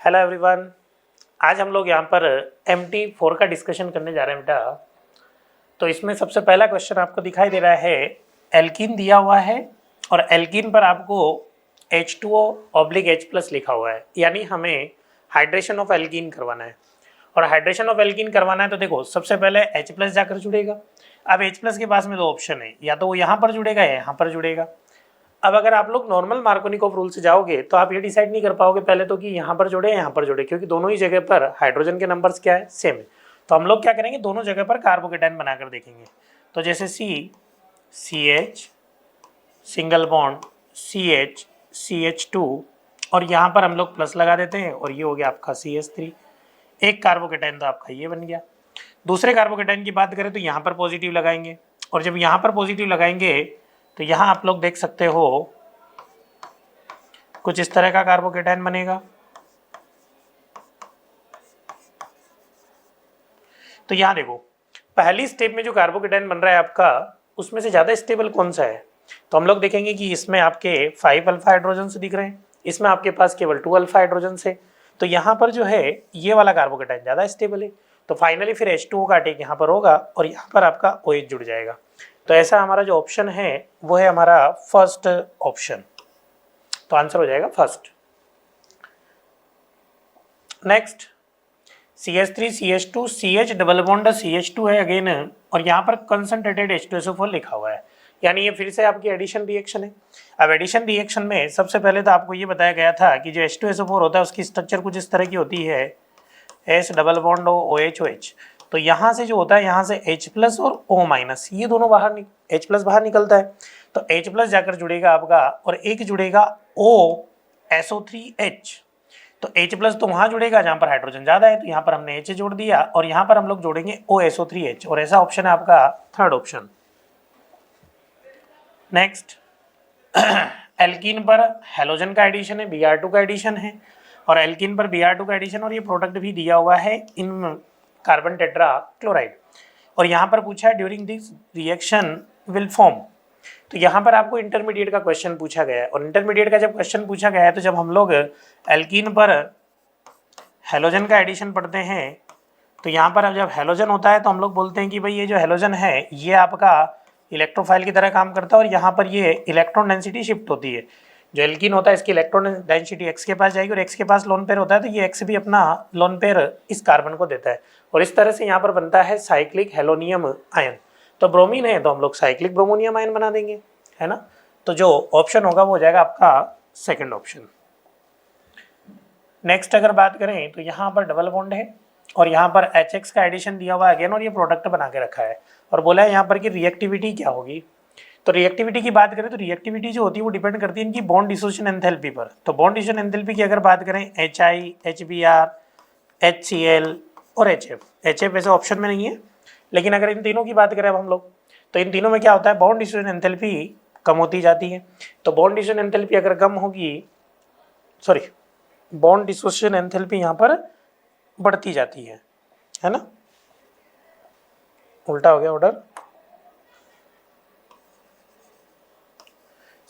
Hello everyone. आज हम लोग यहाँ पर MT4 का डिस्कशन करने जा रहे हैं बेटा। तो इसमें सबसे पहला क्वेश्चन आपको दिखाई दे रहा है, एल्कीन दिया हुआ है और एल्कीन पर आपको H2O/H+ लिखा हुआ है, यानी हमें हाइड्रेशन ऑफ एल्कीन करवाना है। और हाइड्रेशन ऑफ एल्कीन करवाना है तो देखो सबसे पहले H+ जाकर जुड़ेगा। अब H+ के पास में दो ऑप्शन है, या तो वो यहाँ पर जुड़ेगा या यहाँ पर जुड़ेगा। अब अगर आप लोग नॉर्मल मार्कोनिकोव रूल से जाओगे तो आप ये डिसाइड नहीं कर पाओगे पहले तो कि यहाँ पर जुड़े यहाँ पर जुड़े, क्योंकि दोनों ही जगह पर हाइड्रोजन के नंबर्स क्या है, सेम है। तो हम लोग क्या करेंगे, दोनों जगह पर कार्बोकेटाइन बनाकर देखेंगे। तो जैसे CH सिंगल बॉन्ड CH और यहाँ पर हम लोग प्लस लगा देते हैं और ये हो गया आपका CH3। एक कार्बोकेटाइन तो आपका ये बन गया। दूसरे कार्बोकेटाइन की बात करें तो यहाँ पर पॉजिटिव लगाएंगे, और जब यहाँ पर पॉजिटिव लगाएंगे तो यहाँ आप लोग देख सकते हो कुछ इस तरह का कार्बोकेटाइन बनेगा। तो यहाँ देखो पहली स्टेप में जो कार्बोकेटाइन बन रहा है आपका, उसमें से ज़्यादा स्टेबल कौन सा है। तो हम लोग देखेंगे कि इसमें आपके 5 अल्फा हाइड्रोजन से दिख रहे हैं, इसमें आपके पास केवल 2 अल्फा हाइड्रोजन से। तो यहाँ पर जो है ये वाला कार्बोकेटाइन ज़्यादा स्टेबल है। तो फाइनली फिर H2O का अटैक यहाँ पर होगा और यहाँ पर आपका OH जुड़ जाएगा। तो ऐसा हमारा जो ऑप्शन है वो है हमारा फर्स्ट ऑप्शन। तो आंसर हो जाएगा first. Next CH3 CH2 CH double bond CH2 है अगेन, और यहाँ पर कंसंट्रेटेड H2SO4 लिखा हुआ है, यानी ये फिर से आपकी एडिशन रिएक्शन है। अब एडिशन रिएक्शन में सबसे पहले तो आपको ये बताया गया था कि जो H2SO4 होता है उसकी स्ट्रक्चर कुछ इस तरह की होती है, S डबल बॉन्ड OH। तो यहाँ से जो होता है, यहाँ से H+ और O-, ये दोनों बाहर H+ बाहर निकलता है। तो H+ जाकर जुड़ेगा आपका और एक जुड़ेगा OSO3H। तो H+ तो वहाँ जुड़ेगा जहाँ पर हाइड्रोजन ज़्यादा है, तो यहाँ पर हमने H जोड़ दिया और यहाँ पर हम लोग जोड़ेंगे OSO3H, और ऐसा ऑप्शन है आपका थर्ड ऑप्शन। नेक्स्ट एल्कीन पर हेलोजन का एडिशन है, Br2 का एडिशन है, और एल्कीन पर Br2 का एडिशन, और ये प्रोडक्ट भी दिया हुआ है इन कार्बन टेट्रा क्लोराइड। और यहाँ पर पूछा है during this reaction will form. तो यहाँ पर आपको इंटरमीडिएट का क्वेश्चन पूछा गया है, और इंटरमीडिएट का जब क्वेश्चन पूछा गया है तो जब हम लोग एल्कीन पर हेलोजन का एडिशन पढ़ते हैं तो यहाँ पर अब जब हेलोजन होता है तो हम लोग बोलते हैं कि भाई ये जो हेलोजन है ये आपका इलेक्ट्रोफाइल की तरह काम करता है, और यहाँ पर ये इलेक्ट्रॉन डेंसिटी शिफ्ट होती है। जो एल्कीन होता है इसकी इलेक्ट्रॉन डेंसिटी x के पास जाएगी, और x के पास लोन पेयर होता है, तो ये x भी अपना लोन पेयर इस कार्बन को देता है, और इस तरह से यहाँ पर बनता है साइक्लिक हेलोनियम आयन। तो ब्रोमीन है तो हम लोग साइक्लिक ब्रोमोनियम आयन बना देंगे, है ना। तो जो ऑप्शन होगा वो हो जाएगा आपका सेकंड ऑप्शन। नेक्स्ट अगर बात करें तो यहाँ पर डबल बॉन्ड है और यहाँ पर HX का एडिशन दिया हुआ है अगेन, और ये प्रोडक्ट बना के रखा है, और बोला है यहाँ पर कि रिएक्टिविटी क्या होगी। तो रिएक्टिविटी की बात करें तो रिएक्टिविटी जो होती है वो डिपेंड करती है इनकी बॉन्ड डिसोसिएशन एंथैल्पी पर। तो बॉन्ड डिसोसिएशन एंथैल्पी की अगर बात करें HI, HBr, HCl और HF ऐसे ऑप्शन में नहीं है, लेकिन अगर इन तीनों की बात करें अब हम लोग, तो इन तीनों में क्या होता है, बॉन्ड डिसोसिएशन एंथैल्पी कम होती जाती है। तो बॉन्ड डिसोसिएशन एंथैल्पी अगर कम होगी, बॉन्ड डिसोसिएशन एंथैल्पी यहाँ पर बढ़ती जाती है ना, उल्टा हो गया ऑर्डर।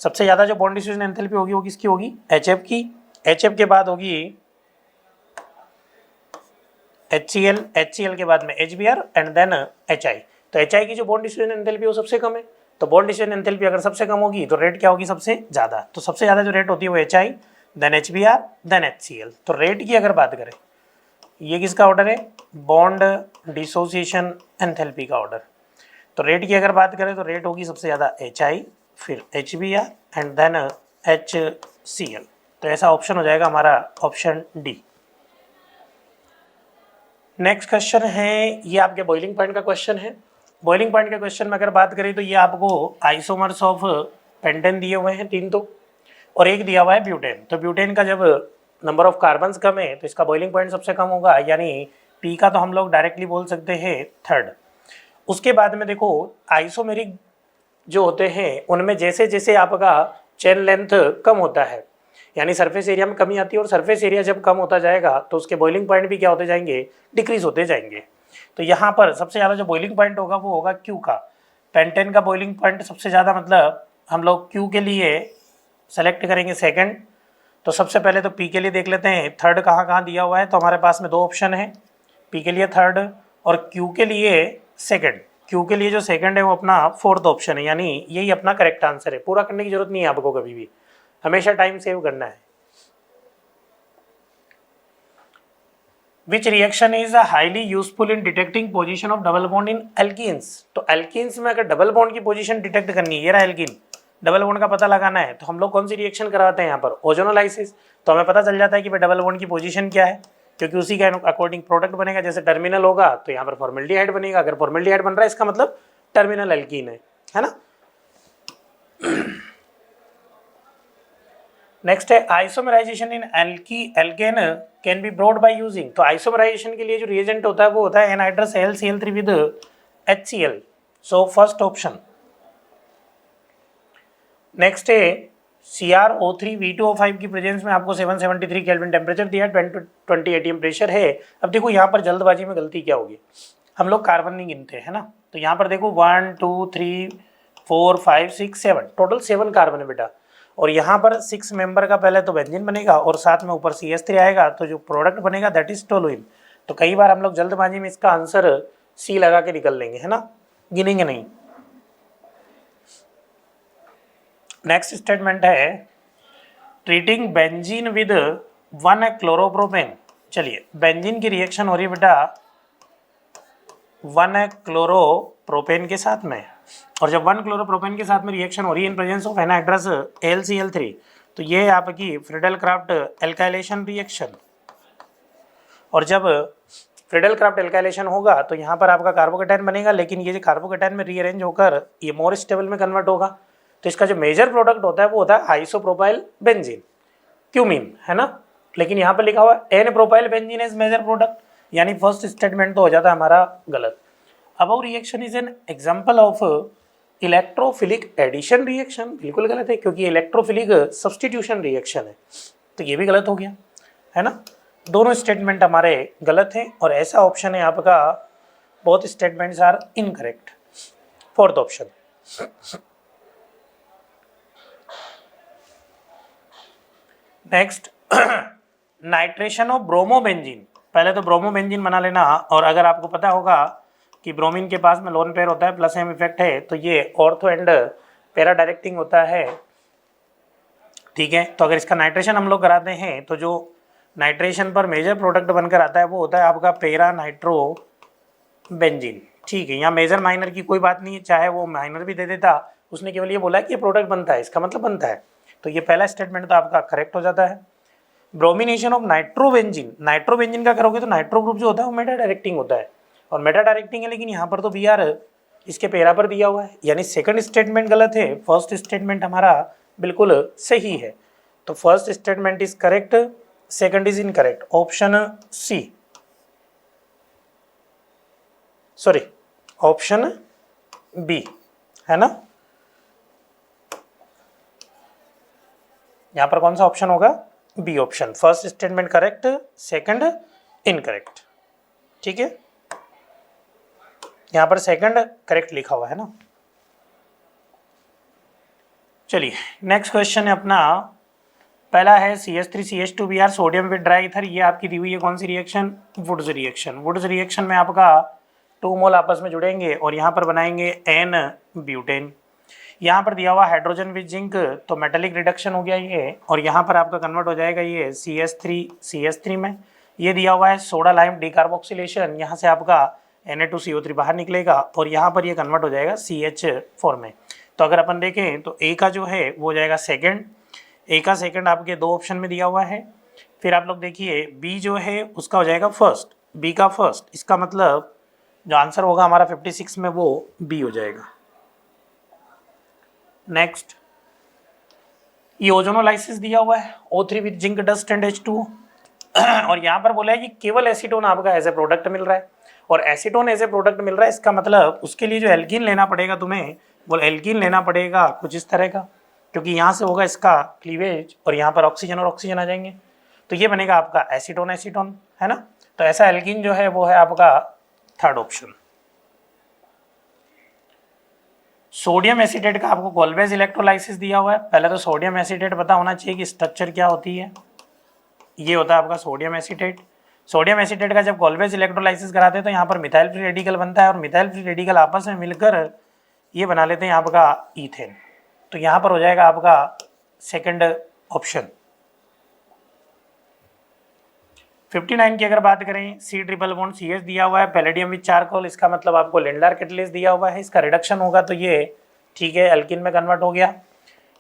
सबसे ज्यादा जो बॉन्ड डिसोसिएशन एंथैल्पी होगी वो किसकी होगी, HF की। HF के बाद होगी HCl के बाद में HBr एंड देन HI। तो HI की जो बॉन्ड डिसोसिएशन एंथैल्पी वो सबसे कम है। तो बॉन्ड डिसोसिएशन एंथैल्पी अगर सबसे कम होगी तो रेट क्या होगी, सबसे ज्यादा। तो सबसे ज्यादा जो रेट होती है वो HI, then HBr, then HCl। तो रेट की अगर बात करें, ये किसका ऑर्डर है, बॉन्ड डिसोसिएशन एंथैल्पी का ऑर्डर। तो रेट की अगर बात करें तो रेट होगी सबसे ज़्यादा HI, फिर HBr एंड देन HCl। तो ऐसा ऑप्शन हो जाएगा हमारा ऑप्शन डी। नेक्स्ट क्वेश्चन है, ये आपके बॉइलिंग पॉइंट का क्वेश्चन है। बॉइलिंग पॉइंट के क्वेश्चन में अगर बात करें तो ये आपको आइसोमर्स ऑफ पेंटेन दिए हुए हैं 3 तो, और एक दिया हुआ है ब्यूटेन। तो ब्यूटेन का जब नंबर ऑफ कार्बन्स कम है तो इसका बॉइलिंग पॉइंट सबसे कम होगा, यानी P का तो हम लोग डायरेक्टली बोल सकते हैं थर्ड। उसके बाद में देखो आइसोमेरिक जो होते हैं उनमें जैसे जैसे आपका चेन लेंथ कम होता है, यानी सरफेस एरिया में कमी आती है, और सरफेस एरिया जब कम होता जाएगा तो उसके बॉइलिंग पॉइंट भी क्या होते जाएंगे, डिक्रीज होते जाएंगे। तो यहाँ पर सबसे ज़्यादा जो बॉइलिंग पॉइंट होगा वो होगा Q का। पेंटेन का बॉइलिंग पॉइंट सबसे ज़्यादा, मतलब हम लोग Q के लिए सेलेक्ट करेंगे सेकंड, तो सबसे पहले तो पी के लिए देख लेते हैं थर्ड कहाँ कहाँ दिया हुआ है। तो हमारे पास में दो ऑप्शन है, पी के लिए थर्ड और क्यू के लिए सेकंड। क्यू के लिए जो सेकंड है वो अपना फोर्थ ऑप्शन है, यानी यही अपना करेक्ट आंसर है। पूरा करने की जरूरत नहीं है आपको, कभी भी हमेशा टाइम सेव करना है। Which reaction is highly useful in detecting position of double bond in alkenes? तो alkenes में अगर डबल बॉन्ड की पोजीशन डिटेक्ट करनी है, ये रहा एल्कीन, डबल बॉन्ड का पता लगाना है, तो हम लोग कौन सी रिएक्शन कराते हैं यहाँ पर, ओजोनोलाइसिस। तो हमें पता चल जाता है कि भाई डबल बॉन्ड की पोजीशन क्या है, क्योंकि उसी के अकॉर्डिंग प्रोडक्ट बनेगा। जैसे टर्मिनल होगा तो यहाँ पर फॉर्मेल्डिहाइड बनेगा, अगर फॉर्मेल्डिहाइड बन रहा है इसका मतलब टर्मिनल एल्कीन है ना। नेक्स्ट है isomerisation in alkane can be brought by using. तो आइसोमराइजेशन के लिए जो रिएजेंट होता है वो होता है anhydrous AlCl3 with HCl। So first option. Next है CrO3 V2O5 की प्रेजेंस में आपको 773 केल्विन टेम्परेचर दिया, 20 atm प्रेशर है। अब देखो यहाँ पर जल्दबाजी में गलती क्या होगी, हम लोग कार्बन नहीं गिनते है ना। तो यहाँ पर देखो 1 2 3 4 5 6 7 टोटल 7 कार्बन है बेटा, और यहाँ पर 6 मेंबर का पहले तो बेंजीन बनेगा और साथ में ऊपर CH3 आएगा, तो जो प्रोडक्ट बनेगा दैट इज टोलुइन। तो कई बार हम लोग जल्दबाजी में इसका आंसर C लगा के निकल लेंगे है ना, गिनेंगे नहीं। नेक्स्ट स्टेटमेंट है ट्रीटिंग बेंजीन विद 1 क्लोरोप्रोपेन। चलिए बेंजीन की रिएक्शन हो रही है बेटा 1 क्लोरोप्रोपेन के साथ में, और जब 1 क्लोरोप्रोपेन के साथ में रिएक्शन हो रही है in presence of anhydrous AlCl3, तो ये है आपकी फ्रीडल क्राफ्ट एल्काइलेशन रिएक्शन। और जब फ्रीडल क्राफ्ट एल्काइलेशन होगा तो यहाँ पर आपका कार्बोकेटाइन बनेगा, लेकिन ये जो कार्बोकेटाइन में रीअरेंज होकर ये मोर स्टेबल में कन्वर्ट होगा। तो इसका जो मेजर प्रोडक्ट होता है वो होता है आइसोप्रोपाइल बेंजीन, क्यूमीन है ना, लेकिन यहाँ पर लिखा हुआ n propyl benzene is major product, यानी फर्स्ट स्टेटमेंट तो हो जाता है हमारा गलत। Above reaction is an example of electrophilic addition reaction, बिल्कुल गलत है क्योंकि इलेक्ट्रोफिलिक सब्सटीट्यूशन रिएक्शन है, तो ये भी गलत हो गया है ना। दोनों स्टेटमेंट हमारे गलत हैं और ऐसा ऑप्शन है आपका, both statements are incorrect, fourth option. Next nitration of bromobenzene. पहले तो ब्रोमोबेंजीन बना लेना, और अगर आपको पता होगा कि ब्रोमीन के पास में लोन पेयर होता है, प्लस एम इफेक्ट है, तो ये ऑर्थो एंड पैरा डायरेक्टिंग होता है, ठीक है। तो अगर इसका नाइट्रेशन हम लोग कराते हैं तो जो नाइट्रेशन पर मेजर प्रोडक्ट बनकर आता है वो होता है आपका पैरा नाइट्रो बेंजीन, ठीक है। यहाँ मेजर माइनर की कोई बात नहीं है, चाहे वो माइनर भी दे देता, उसने केवल ये बोला कि ये प्रोडक्ट बनता है, इसका मतलब बनता है, तो ये पहला स्टेटमेंट तो आपका करेक्ट हो जाता है। ब्रोमिनेशन ऑफ नाइट्रोबेंजीन, नाइट्रोबेंजीन का करोगे तो नाइट्रो ग्रुप जो होता है वो मेटा डायरेक्टिंग होता है, और मेटा डायरेक्टिंग है, लेकिन यहाँ पर तो Br इसके पैरा पर दिया हुआ है, यानी सेकंड स्टेटमेंट गलत है, फर्स्ट स्टेटमेंट हमारा बिल्कुल सही है। तो first statement is correct, second is incorrect, option C, sorry option B है ना। यहां पर कौन सा ऑप्शन होगा, B option, first statement correct, second incorrect, ठीक है। यहां पर सेकंड करेक्ट लिखा हुआ है ना। चलिए नेक्स्ट क्वेश्चन है अपना, पहला है CH3CH2Br sodium with dry ether, ये आपकी दी हुई है कौन सी reaction, Wurtz reaction. Wurtz reaction में आपका 2 मोल आपस में जुड़ेंगे और यहाँ पर बनाएंगे N ब्यूटेन। यहाँ पर दिया हुआ हाइड्रोजन विद जिंक, तो मेटालिक रिडक्शन हो गया ये, और यहाँ पर आपका कन्वर्ट हो जाएगा ये CH3 में। ये दिया हुआ है सोडा लाइम डिकार्बोक्सिलेशन, यहाँ से आपका Na2CO3 बाहर निकलेगा और यहाँ पर ये कन्वर्ट हो जाएगा CH4 में। तो अगर अपन देखें तो A का जो है वो हो जाएगा सेकेंड, ए का सेकंड आपके दो ऑप्शन में दिया हुआ है। फिर आप लोग देखिए बी जो है उसका हो जाएगा फर्स्ट, बी का फर्स्ट, इसका मतलब जो आंसर होगा हमारा 56 में वो बी हो जाएगा। नेक्स्ट ये ओजोनोलाइसिस दिया हुआ है O3 with zinc dust and H2O और यहाँ पर बोला है कि केवल एसीटोन आपका एज ए प्रोडक्ट मिल रहा है, और एसीटोन एज ए प्रोडक्ट मिल रहा है, इसका मतलब उसके लिए जो एल्कीन लेना पड़ेगा तुम्हें, वो एल्कीन लेना पड़ेगा कुछ इस तरह का, क्योंकि यहाँ से होगा इसका क्लीवेज और यहाँ पर ऑक्सीजन और ऑक्सीजन आ जाएंगे, तो ये बनेगा आपका एसीटोन एसीटोन है ना। तो ऐसा एल्कीन जो है वो है आपका थर्ड ऑप्शन। सोडियम एसीटेट का आपको कोल्वेज इलेक्ट्रोलाइसिस दिया हुआ है। पहले तो सोडियम एसीटेट पता होना चाहिए कि स्ट्रक्चर क्या होती है, ये होता है आपका सोडियम एसीटेट। सोडियम एसीटेट का जब कॉल्वेज इलेक्ट्रोलाइसिस कराते हैं तो यहाँ पर मिथाइल फ्री रेडिकल बनता है और मिथाइल फ्री रेडिकल आपस में मिलकर ये बना लेते हैं आपका ईथेन। तो यहाँ पर हो जाएगा आपका सेकंड ऑप्शन। 59 की अगर बात करें, C triple bond C H दिया हुआ है, पैलेडियम विद चारकोल, इसका मतलब आपको लिंडार कैटलिस्ट दिया हुआ है, इसका रिडक्शन होगा तो ये ठीक है एल्किन में कन्वर्ट हो गया।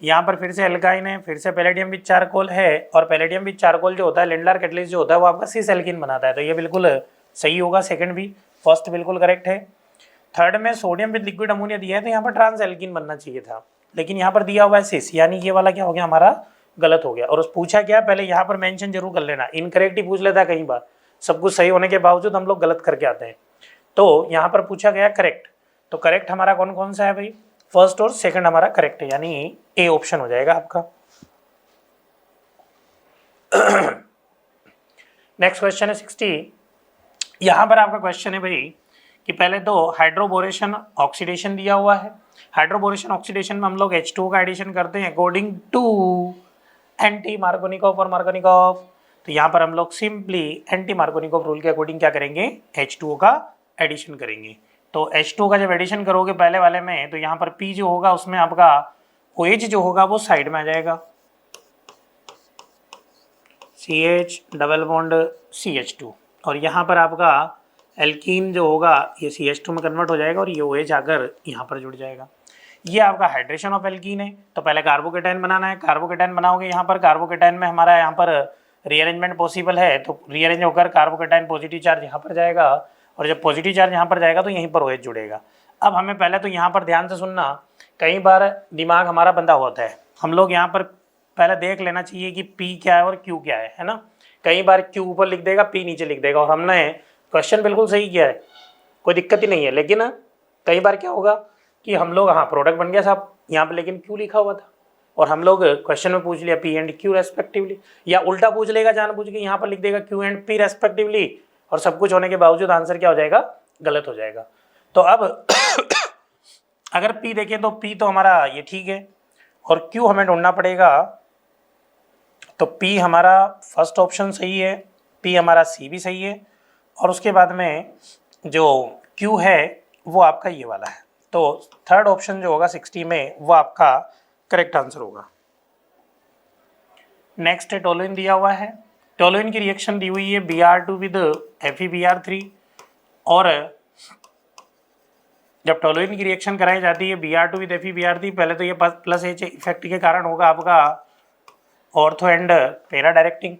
यहाँ पर फिर से एल्काइन है, फिर से पैलेडियम विद चारकोल है, और पैलेडियम विद चारकोल जो होता है लिंडार कैटलिस्ट जो होता है वो आपका सिस एल्किन बनाता है, तो ये बिल्कुल सही होगा सेकंड भी। फर्स्ट बिल्कुल करेक्ट है। थर्ड में सोडियम विद लिक्विड अमोनिया दिया है तो यहाँ पर ट्रांस एल्किन बनना चाहिए था, लेकिन यहाँ पर दिया हुआ है सिस, यानी ये वाला क्या हो गया हमारा गलत हो गया। और उस पूछा क्या पहले यहाँ पर मेंशन जरूर कर लेना, इनकरेक्ट ही पूछ लेता है कई बार, सब कुछ सही होने के बावजूद हम लोग गलत करके आते हैं। तो यहाँ पर पूछा गया करेक्ट, तो करेक्ट हमारा कौन कौन सा है भाई, फर्स्ट और सेकंड हमारा करेक्ट है, यानी ए ऑप्शन हो जाएगा आपका। नेक्स्ट क्वेश्चन है 60। यहाँ पर आपका क्वेश्चन है भाई कि पहले तो हाइड्रोबोरेशन ऑक्सीडेशन दिया हुआ है। हाइड्रोबोरेशन ऑक्सीडेशन में हम लोग H2O का एडिशन करते हैं अकॉर्डिंग टू एंटी मार्कोनिकॉफ और मार्कोनिकॉफ। तो यहाँ पर हम लोग सिंपली एंटी मार्कोनिकॉफ रूल के अकॉर्डिंग क्या करेंगे, H2O का एडिशन करेंगे। तो H2O का जब एडिशन करोगे पहले वाले में, तो यहाँ पर P जो होगा उसमें आपका OH जो होगा वो साइड में आ जाएगा, CH डबल बॉन्ड CH2, और यहाँ पर आपका एल्कीन जो होगा ये CH2 में कन्वर्ट हो जाएगा और ये OH आकर यहाँ पर जुड़ जाएगा। ये आपका हाइड्रेशन ऑफ एल्कीन है। तो पहले कार्बोकेटाइन बनाना है, कार्बोकेटाइन बनाओगे यहाँ पर, कार्बोकेटाइन में हमारा यहाँ पर रीअरेंजमेंट पॉसिबल है, तो रीअरेंज होकर कार्बोकेटाइन पॉजिटिव चार्ज यहाँ पर जाएगा, और जब पॉजिटिव चार्ज यहाँ पर जाएगा तो यहीं पर OH जुड़ेगा। अब हमें पहले तो यहाँ पर ध्यान से सुनना, कई बार दिमाग हमारा बंदा होता है, हम लोग यहाँ पर पहले देख लेना चाहिए कि P क्या है और Q क्या है ना। कई बार Q ऊपर लिख देगा, P नीचे लिख देगा, और हमने क्वेश्चन बिल्कुल सही किया है, कोई दिक्कत ही नहीं है, लेकिन कई बार क्या होगा कि हम लोग हाँ प्रोडक्ट बन गया साहब यहाँ पर, लेकिन Q लिखा हुआ था और हम लोग क्वेश्चन में पूछ लिया P एंड Q रेस्पेक्टिवली, या उल्टा पूछ लेगा जानबूझ के, यहाँ पर लिख देगा Q एंड P रेस्पेक्टिवली, और सब कुछ होने के बावजूद आंसर क्या हो जाएगा, गलत हो जाएगा। तो अब अगर P देखें तो P तो हमारा ये ठीक है, और Q हमें ढूंढना पड़ेगा। तो P हमारा फर्स्ट ऑप्शन सही है, P हमारा C भी सही है, और उसके बाद में जो Q है वो आपका ये वाला है। तो थर्ड ऑप्शन जो होगा 60 में वो आपका करेक्ट आंसर होगा। नेक्स्ट है टोलुइन दिया हुआ है। टोलुइन की रिएक्शन दी हुई है Br2 विद FeBr3, और जब टोलुइन की रिएक्शन कराई जाती है Br2 विद FeBr3, पहले तो ये प्लस H इफेक्ट के कारण होगा आपका ऑर्थो एंड पैरा डायरेक्टिंग,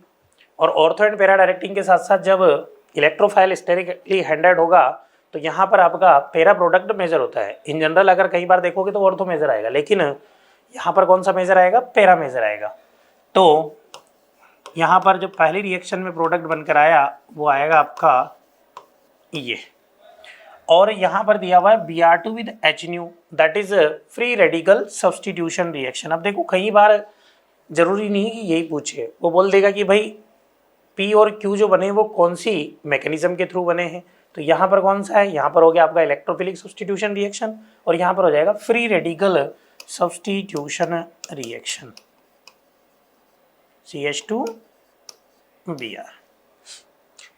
और ऑर्थो एंड पैरा डायरेक्टिंग के साथ साथ जब इलेक्ट्रोफाइल स्टेरिकली हैंडेड होगा तो यहाँ पर आपका पैरा प्रोडक्ट मेजर होता है। इन जनरल अगर कई बार देखोगे तो ऑर्थो मेजर आएगा, लेकिन यहाँ पर कौन सा मेजर आएगा, पैरा मेजर आएगा। तो यहाँ पर जो पहली रिएक्शन में प्रोडक्ट बनकर आया वो आएगा आपका ये, और यहाँ पर दिया हुआ है Br2 with HNu, that is free radical substitution reaction. अब देखो कई बार जरूरी नहीं कि यही पूछे, वो बोल देगा कि भाई P और Q जो बने वो कौन सी मैकेनिज्म के थ्रू बने हैं, तो यहाँ पर कौन सा है, यहाँ पर हो गया आपका इलेक्ट्रोफिलिक सब्सटीट्यूशन रिएक्शन, और यहाँ पर हो जाएगा free radical substitution reaction CH2Br।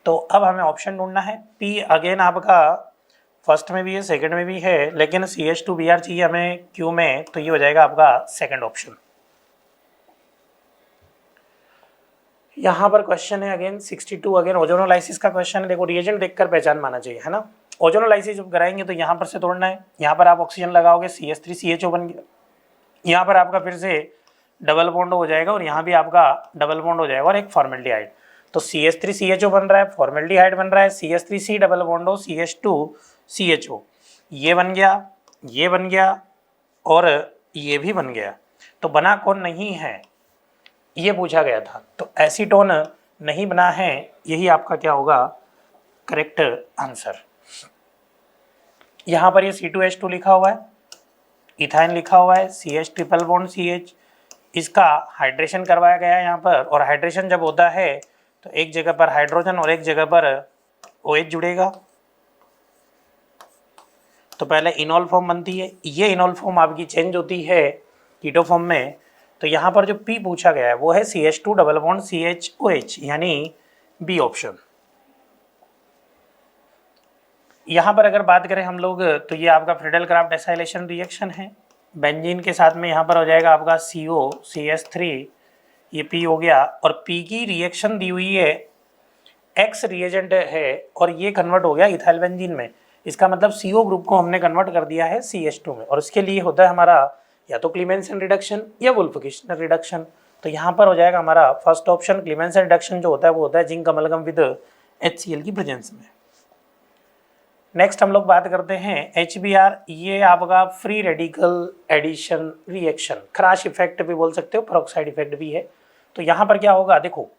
तो अब हमें ऑप्शन ढूंढना है। P अगेन आपका फर्स्ट में भी है, सेकंड में भी है, लेकिन CH2Br चाहिए हमें Q में, तो ये हो जाएगा आपका सेकंड ऑप्शन। यहाँ पर क्वेश्चन है अगेन 62, अगेन ओजोनोलाइसिस का क्वेश्चन है। देखो रिएजेंट देखकर पहचान माना चाहिए, है ना। ओजोनोलाइसिस जब कराएंगे तो यहाँ पर से तोड़ना है, यहाँ पर आप ऑक्सीजन लगाओगे CH3CHO बन गया, यहाँ पर आपका फिर से डबल बॉन्ड हो जाएगा, और यहाँ भी आपका डबल बॉन्ड हो जाएगा और एक फॉर्मेल्डिहाइड। तो CH3CHO बन रहा है, फॉर्मेल्डिहाइड बन रहा है, CH3C डबल बॉन्ड हो CH2CHO, ये बन गया, ये बन गया, और ये भी बन गया। तो बना कौन नहीं है ये पूछा गया था, तो एसीटोन नहीं बना है, यही आपका क्या होगा करेक्ट आंसर। यहाँ पर ये C2H2 लिखा हुआ है, इथाइन लिखा हुआ है, CH ट्रिपल बॉन्ड CH, इसका हाइड्रेशन करवाया गया है यहाँ पर, और हाइड्रेशन जब होता है तो एक जगह पर हाइड्रोजन और एक जगह पर OH जुड़ेगा, तो पहले इनॉल फॉर्म बनती है, ये इनॉल फॉर्म आपकी चेंज होती है कीटो फॉर्म में, तो यहाँ पर जो P पूछा गया है वो है CH2 डबल बॉन्ड CHOH, यानी बी ऑप्शन। यहाँ पर अगर बात करें हम लोग तो ये आपका फ्रीडल क्राफ्ट एसाइलेशन रिएक्शन है। बेंजीन के साथ में यहाँ पर हो जाएगा आपका CO CH3, ये P हो गया, और P की रिएक्शन दी हुई है, X रिएजेंट है और ये कन्वर्ट हो गया इथाइल बेंजीन में। इसका मतलब CO ग्रुप को हमने कन्वर्ट कर दिया है CH2 में, और इसके लिए होता है हमारा या तो क्लीमेंसन रिडक्शन या वुल्फ-किशनर रिडक्शन। तो यहाँ पर हो जाएगा हमारा फर्स्ट ऑप्शन, क्लीमेंसन रिडक्शन जो होता है वो होता है जिंक अमलगम विद HCl की प्रेजेंस में। नेक्स्ट हम लोग बात करते हैं HBr, ये आपका free radical addition reaction, Kharasch effect भी बोल सकते हो, पेरोक्साइड इफेक्ट भी है। तो यहाँ पर क्या होगा, देखो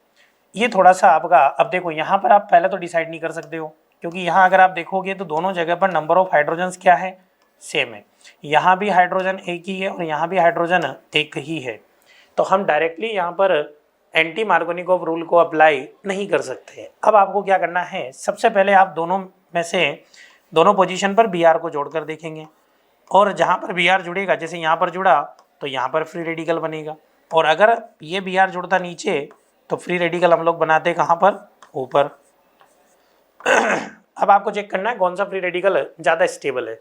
ये थोड़ा सा आपका, अब देखो यहाँ पर आप पहले तो डिसाइड नहीं कर सकते हो, क्योंकि यहाँ अगर आप देखोगे तो दोनों जगह पर नंबर ऑफ हाइड्रोजन्स क्या है, सेम है। यहाँ भी हाइड्रोजन एक ही है और यहाँ भी हाइड्रोजन एक ही है। तो हम डायरेक्टली यहाँ पर एंटी मार्कोनिकोव रूल को अप्लाई नहीं कर सकते। अब आपको क्या करना है, सबसे पहले आप दोनों में से दोनों पोजीशन पर Br को जोड़कर देखेंगे, और जहाँ पर Br जुड़ेगा, जैसे यहाँ पर जुड़ा तो यहाँ पर फ्री रेडिकल बनेगा, और अगर ये Br जुड़ता नीचे तो फ्री रेडिकल हम लोग बनाते कहाँ पर, ऊपर। अब आपको चेक करना है कौन सा फ्री रेडिकल ज़्यादा स्टेबल है।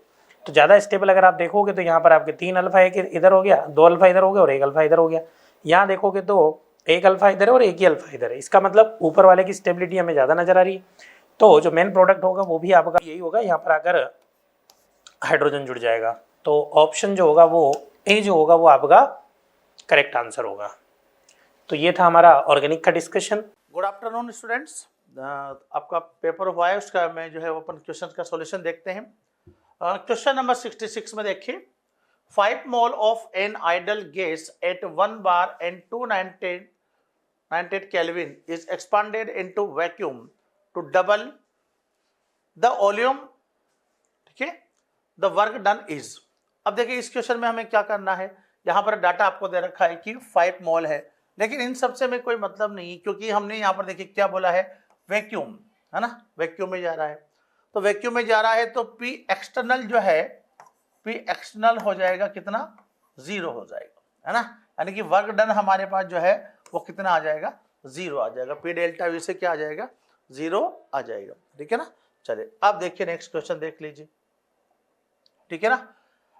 तो ज़्यादा स्टेबल अगर आप देखोगे तो यहाँ पर आपके 3 अल्फा एक इधर हो गया, 2 अल्फा इधर हो गया और 1 अल्फा इधर हो गया। यहाँ देखोगे तो 1 अल्फा इधर है और 1 ही अल्फा इधर है। इसका मतलब ऊपर वाले की स्टेबिलिटी हमें ज़्यादा नजर आ रही है। तो जो मेन प्रोडक्ट होगा वो भी आपका यही होगा, यहाँ पर आकर हाइड्रोजन जुड़ जाएगा। तो ऑप्शन जो होगा वो ए जो होगा वो आपका करेक्ट आंसर होगा। तो ये था हमारा ऑर्गेनिक का डिस्कशन। गुड आफ्टरनून स्टूडेंट्स, आपका पेपर हुआ है, उसका मैं जो है ओपन क्वेश्चन का सॉल्यूशन देखते हैं। क्वेश्चन नंबर 66 में देखिए, 5 mole of an ideal gas at 1 bar and 298 kelvin is expanded into vacuum to double the volume, ठीक है, द वर्क डन इज। अब देखिए इस क्वेश्चन में हमें क्या करना है, यहाँ पर डाटा आपको दे रखा है कि 5 मोल है, लेकिन इन सब से में कोई मतलब नहीं, क्योंकि हमने यहाँ पर देखिए क्या बोला है, वैक्यूम है ना, वैक्यूम में जा रहा है। तो वैक्यूम में जा रहा है तो P एक्सटर्नल जो है, P एक्सटर्नल हो जाएगा कितना, 0 हो जाएगा, है ना। यानी कि वर्क डन हमारे पास जो है वो कितना आ जाएगा, 0 आ जाएगा। P डेल्टा V से क्या आ जाएगा, 0 आ जाएगा, ठीक है ना। चलिए अब देखिए नेक्स्ट क्वेश्चन देख लीजिए, ठीक है ना।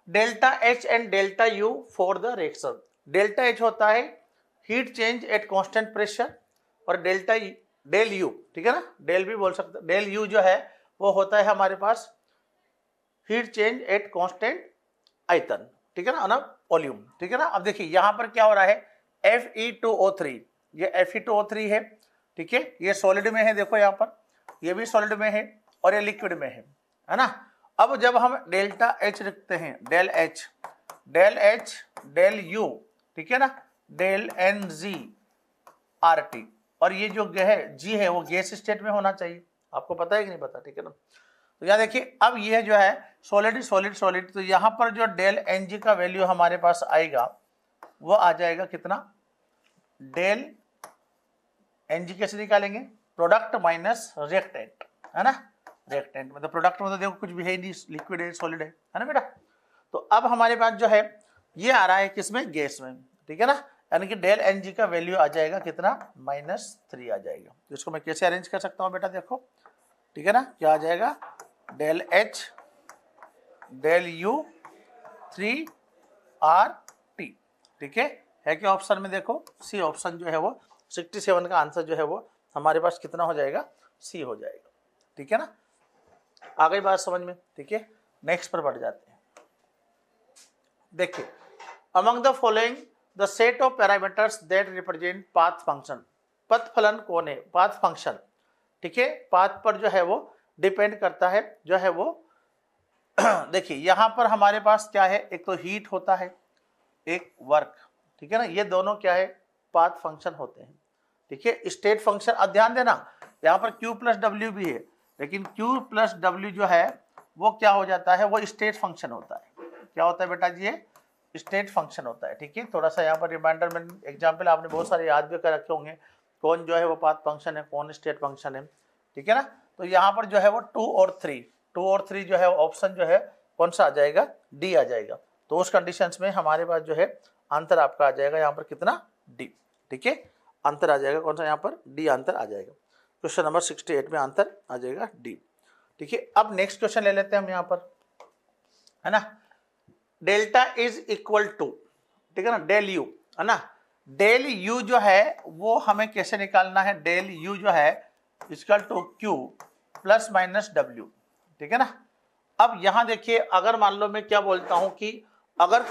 Delta H and delta U for the reaction. Delta H होता है heat change at constant pressure, और डेल U, ठीक है ना, डेल भी बोल सकते, डेल U जो है वो होता है हमारे पास हीट चेंज एट कांस्टेंट आयतन, ठीक है ना वॉल्यूम, ठीक है ना। अब देखिए यहाँ पर क्या हो रहा है, Fe2O3, ये Fe2O3 है, ठीक है, ये सॉलिड में है, देखो यहाँ पर ये भी सॉलिड में है और ये लिक्विड में है ना। अब जब हम डेल्टा H लिखते हैं, डेल H डेल U, ठीक है ना, डेल NgRT, और ये जो है G है वो गैस स्टेट में होना चाहिए, आपको पता है कि नहीं पता, ठीक है ना। तो यहाँ देखिए अब ये जो है सॉलिड, तो यहाँ पर जो डेल Ng का वैल्यू हमारे पास आएगा वो आ जाएगा कितना, डेल Ng कैसे निकालेंगे, प्रोडक्ट माइनस रिएक्टेंट, है ना। रिएक्टेंट मतलब प्रोडक्ट में तो देखो कुछ भी है नहीं, लिक्विड है, सॉलिड है ना बेटा। तो अब हमारे पास जो है ये आ रहा है किसमें, गैस में, ठीक है ना। यानी कि डेल Ng का वैल्यू आ जाएगा कितना, -3 आ जाएगा। तो इसको मैं कैसे अरेंज कर सकता हूँ बेटा, देखो, ठीक है ना, क्या आ जाएगा, del H del U 3RT, ठीक है क्या ऑप्शन में, देखो सी ऑप्शन जो है वो 67 का आंसर जो है वो हमारे पास कितना हो जाएगा, सी हो जाएगा, ठीक है ना। आ गई बात समझ में, ठीक है। नेक्स्ट पर बढ़ जाते हैं। देखिए, among the following the set of parameters that represent path function, पथ फलन कौन है, पाथ फंक्शन, ठीक है, पाथ पर जो है वो डिपेंड करता है, जो है वो देखिए यहाँ पर हमारे पास क्या है, एक तो हीट होता है, एक वर्क, ठीक है ना, ये दोनों क्या है, पाथ फंक्शन होते हैं, ठीक है। स्टेट फंक्शन, अब ध्यान देना यहाँ पर Q प्लस W भी है, लेकिन Q प्लस W जो है वो क्या हो जाता है, वो स्टेट फंक्शन होता है। क्या होता है बेटा जी, ये स्टेट फंक्शन होता है, ठीक है। थोड़ा सा यहाँ पर रिमाइंडर में एग्जाम्पल आपने बहुत सारे याद भी कर रखे होंगे, कौन जो है वो पाथ फंक्शन है, कौन स्टेट फंक्शन है, ठीक है ना। तो यहाँ पर जो है वो 2 और 3 जो है ऑप्शन जो है कौन सा आ जाएगा, डी आ जाएगा। तो उस कंडीशंस में हमारे पास जो है आंसर आपका आ जाएगा यहाँ पर कितना, डी। ठीक है, आंसर आ जाएगा कौन सा, यहाँ पर डी आंसर आ जाएगा। क्वेश्चन नंबर 68 में आंसर आ जाएगा डी। ठीक है, अब नेक्स्ट क्वेश्चन ले लेते हैं हम यहाँ पर, है ना। डेल्टा इज इक्वल टू, ठीक है ना, डेल यू, है ना। डेल यू जो है वो हमें कैसे निकालना है, डेल यू जो है equal to Q plus minus W. ठीक है ना। अब यहां देखिए, अगर मान लो मैं क्या बोलता हूं कि अगर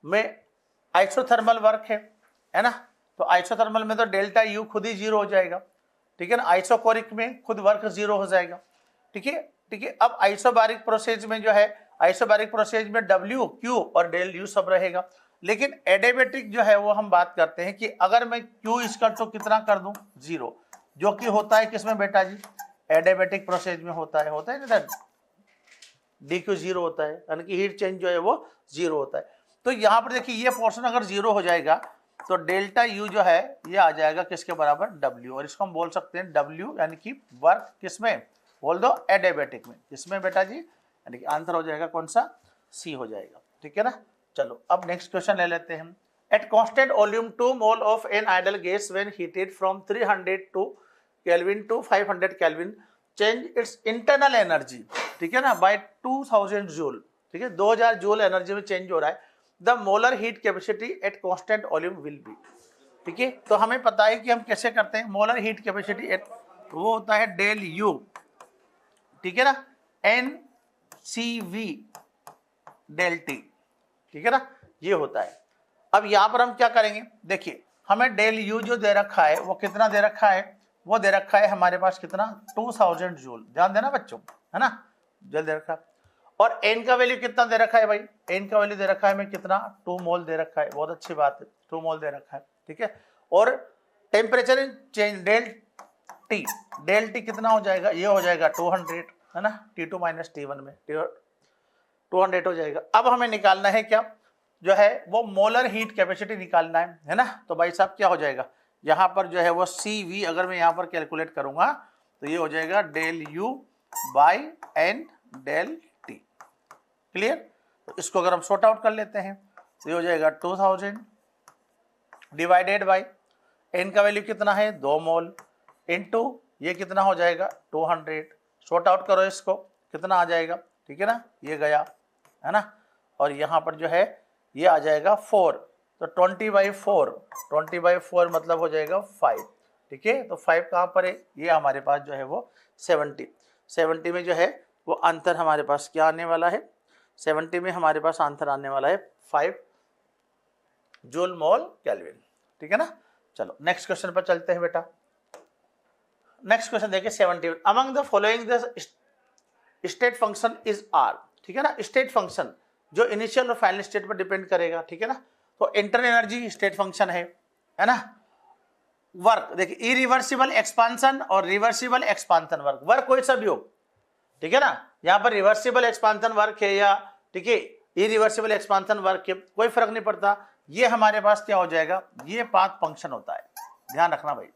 मैं आइसोथर्मल वर्क है ना, तो आइसोथर्मल में तो डेल्टा यू खुद ही जीरो हो जाएगा। ठीक है ना, आइसोकोरिक में खुद वर्क जीरो हो जाएगा। ठीक है, ठीक है। अब आइसोबारिक प्रोसेस में जो है, आइसोबारिक प्रोसेस में डब्ल्यू क्यू और डेल यू सब रहेगा। लेकिन एडियाबेटिक जो है वो हम बात करते हैं कि अगर मैं क्यू इसका तो कितना कर दूं, जीरो, जो कि होता है किसमें बेटा जी, एडियाबेटिक प्रोसेस में होता है ना, डी क्यू जीरो होता है, यानी कि हीट चेंज जो है वो जीरो होता है। तो यहाँ पर देखिए ये पोर्शन अगर जीरो हो जाएगा तो डेल्टा यू जो है ये आ जाएगा किसके बराबर, डब्ल्यू, और इसको हम बोल सकते हैं डब्ल्यू, यानी कि वर्क किसमें, बोल दो एडियाबेटिक में, किसमें बेटा जी, यानी कि आंसर हो जाएगा कौन सा, सी हो जाएगा। ठीक है ना। चलो अब नेक्स्ट क्वेश्चन ले लेते हैं हम। At constant volume 2 mole of an ideal gas when heated from 300 kelvin to 500 kelvin change its internal energy, ठीक है ना, बाय 2000 जूल। ठीक है, 2000 जूल एनर्जी में चेंज हो रहा है। The molar heat capacity eight constant volume will be. ठीक है, तो हमें पता है कि हम कैसे करते हैं, मोलर हीट कैपेसिटी एट, वो होता है डेल यू, ठीक है ना, n C V del T. ठीक है ना, ये होता है। अब यहां पर हम क्या करेंगे, देखिए हमें डेल यू जो दे रखा है वो कितना दे रखा है, वो दे रखा है हमारे पास कितना, 2000 जूल, ध्यान देना बच्चों, है ना, जल दे रखा। और एन का वैल्यू कितना दे रखा है भाई, एन का वैल्यू दे रखा है हमें कितना, 2 मोल दे रखा है, बहुत अच्छी बात है, 2 मोल दे रखा है। ठीक है, और टेम्परेचर चेंज डेल टी कितना हो जाएगा, ये हो जाएगा 200, है ना, T2 माइनस T1 में 200 हो जाएगा। अब हमें निकालना है क्या, जो है वो मोलर हीट कैपेसिटी निकालना है ना। तो भाई साहब क्या हो जाएगा, यहाँ पर जो है वो सी वी, अगर मैं यहाँ पर कैलकुलेट करूंगा तो ये हो जाएगा del U by n del T. Clear, तो इसको अगर हम सॉर्ट आउट कर लेते हैं तो ये हो जाएगा 2000 डिवाइडेड बाई एन का वैल्यू कितना है, 2 मोल, इनटू ये कितना हो जाएगा 200, सॉर्ट आउट करो इसको, कितना आ जाएगा, ठीक है ना, ये गया, है ना, और यहाँ पर जो है ये आ जाएगा 4, तो 20/4 मतलब हो जाएगा 5। ठीक है, तो 5 कहाँ पर है, ये हमारे पास जो है वो 70 में जो है वो आंसर हमारे पास क्या आने वाला है, 70 में हमारे पास आंसर आने वाला है 5 जूल मोल केल्विन। ठीक है ना। चलो नेक्स्ट क्वेश्चन पर चलते हैं बेटा। नेक्स्ट क्वेश्चन देखिए 71, among the following the state function is are. ठीक है ना, स्टेट फंक्शन जो इनिशियल और फाइनल स्टेट पर डिपेंड करेगा। ठीक है ना, तो इंटरनल एनर्जी स्टेट फंक्शन है ना। वर्क देखिए, इरिवर्सिबल एक्सपांशन और रिवर्सिबल एक्सपांशन वर्क, वर्क कोई सा भी हो, ठीक है ना, यहाँ पर रिवर्सिबल एक्सपांशन वर्क है या, ठीक है, इरिवर्सिबल एक्सपांशन वर्क है, कोई फर्क नहीं पड़ता। ये हमारे पास क्या हो जाएगा, ये पाथ फंक्शन होता है, ध्यान रखना भाई,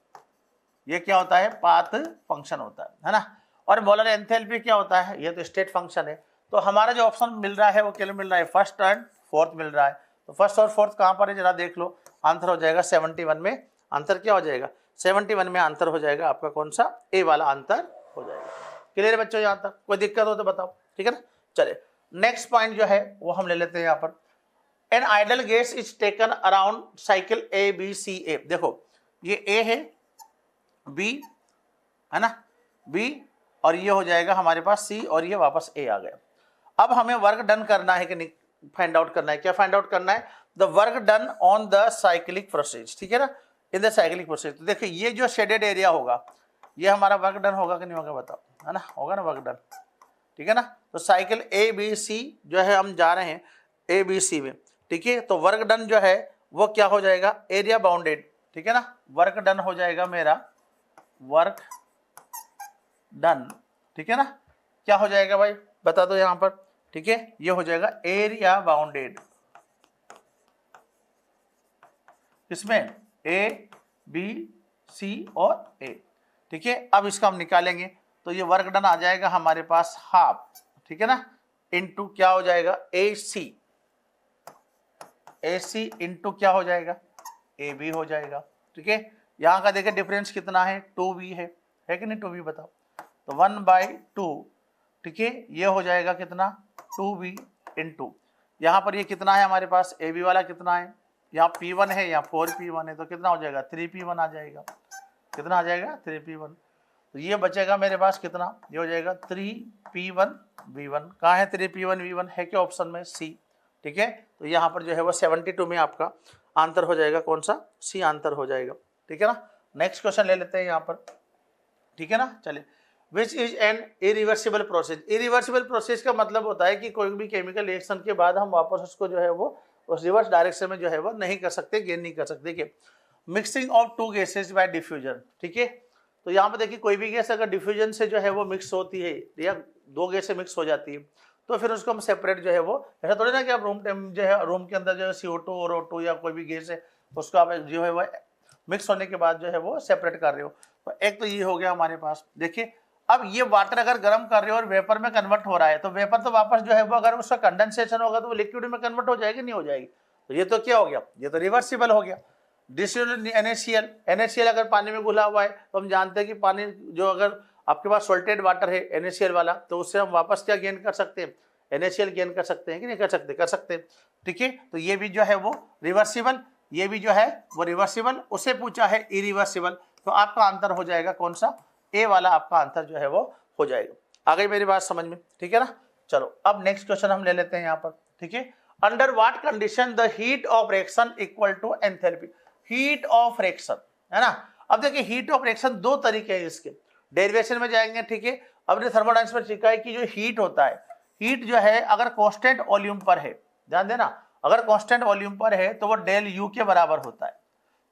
ये क्या होता है, पाथ फंक्शन होता है ना। और मोलर एंथैल्पी क्या होता है, ये तो स्टेट फंक्शन है। तो हमारा जो ऑप्शन मिल रहा है वो क्या मिल रहा है, फर्स्ट एंड फोर्थ मिल रहा है। तो फर्स्ट और फोर्थ कहाँ पर है जरा देख लो, आंसर हो जाएगा 71 में, आंसर क्या हो जाएगा 71 में, आंसर हो जाएगा आपका कौन सा, ए वाला आंसर हो जाएगा। क्लियर बच्चों, यहाँ तक कोई दिक्कत हो तो बताओ। ठीक है ना, चले नेक्स्ट पॉइंट जो है वो हम ले लेते हैं यहाँ पर। An ideal gas is taken around cycle A B C A. देखो ये ए है, बी है ना, बी, और ये हो जाएगा हमारे पास सी, और ये वापस ए आ गया। अब हमें वर्क डन करना है कि फाइंड आउट करना है, क्या फाइंड आउट करना है, the work done on the cyclic process. ठीक है ना, इन द साइक्लिक प्रोसेस। तो देखिए ये जो शेडेड एरिया होगा ये हमारा वर्क डन होगा कि नहीं होगा बताओ, है ना, होगा ना वर्क डन। ठीक है ना, तो साइकिल ए बी सी जो है हम जा रहे हैं ए बी सी में। ठीक है, तो वर्क डन जो है वो क्या हो जाएगा, एरिया बाउंडेड। ठीक है ना, वर्क डन हो जाएगा मेरा, वर्क डन, ठीक है ना, क्या हो जाएगा भाई बता दो यहां पर। ठीक है, ये हो जाएगा एरिया बाउंडेड, किसमें, ए बी सी और ए। ठीक है, अब इसका हम निकालेंगे तो ये वर्क डन आ जाएगा हमारे पास हाफ, ठीक है ना, इनटू क्या हो जाएगा ए सी, AC इंटू क्या हो जाएगा, AB हो जाएगा। ठीक है, यहाँ का देखिए डिफरेंस कितना है, 2B है कि नहीं, 2B बताओ, तो 1/2, ठीक है, ये हो जाएगा कितना, 2B इंटू यहाँ पर ये कितना है हमारे पास, AB वाला कितना है, यहाँ P1 है, यहाँ 4P1 है, तो कितना हो जाएगा, 3P1 आ जाएगा। कितना आ जाएगा, 3P1। तो ये बचेगा मेरे पास कितना, ये हो जाएगा 3P1V1। कहाँ है 3P1V1, है क्या ऑप्शन में, C। ठीक है, तो यहाँ पर जो है वो 72 में आपका आंसर हो जाएगा, कौन सा, C आंसर हो जाएगा। ठीक है ना, नेक्स्ट क्वेश्चन ले लेते हैं यहाँ पर। ठीक है ना, चलिए, which is an irreversible process. Irreversible process का मतलब होता है कि कोई भी केमिकल रिएक्शन के बाद हम वापस उसको जो है वो उस रिवर्स डायरेक्शन में जो है वो नहीं कर सकते, गेन नहीं कर सकते। देखिए, mixing of 2 gases bye diffusion. ठीक है, तो यहाँ पर देखिए कोई भी गैस अगर डिफ्यूजन से जो है वो मिक्स होती है या 2 गैस से मिक्स हो जाती है, तो फिर उसको हम सेपरेट जो है वो, ऐसा थोड़ी ना कि आप रूम के अंदर जो है CO2 और O2 या कोई भी गैस है उसको आप जो है वो मिक्स होने के बाद जो है वो सेपरेट कर रहे हो। तो एक तो ये हो गया हमारे पास। देखिए, अब ये वाटर अगर गर्म कर रहे हो और वेपर में कन्वर्ट हो रहा है, तो वेपर तो वापस जो है वो अगर उसका कंडेंसेशन होगा तो वो लिक्विड में कन्वर्ट हो जाएगी, नहीं हो जाएगी। तो ये तो क्या हो गया, ये तो रिवर्सिबल हो गया। NaCl अगर पानी में घुला हुआ है तो हम जानते हैं कि पानी जो अगर आपके पास सॉल्टेड वाटर है NaCl वाला, तो उससे हम वापस क्या गेन कर सकते हैं, NaCl गेन कर सकते हैं कि नहीं कर सकते, कर सकते हैं। ठीक है, तो ये भी जो है वो रिवर्सिबल, ये भी जो है वो रिवर्सिबल। उसे पूछा है इरिवर्सिबल, तो आपका आंसर हो जाएगा कौन सा, ए वाला आपका आंसर जो है वो हो जाएगा। आ गई मेरी बात समझ में। ठीक है ना, चलो अब नेक्स्ट क्वेश्चन हम ले लेते हैं यहाँ पर। ठीक है, under what condition the heat of reaction equal to enthalpy. Heat of reaction है ना, अब देखिए हीट ऑफ रिएक्शन दो तरीके हैं इसके, डेरिवेशन में जाएंगे। ठीक है, अब थर्मोडायनामिक्स में सीखा है कि जो हीट होता है, हीट जो है अगर कांस्टेंट वॉल्यूम पर है, ध्यान देना, अगर कांस्टेंट वॉल्यूम पर है तो वो डेल यू के बराबर होता है,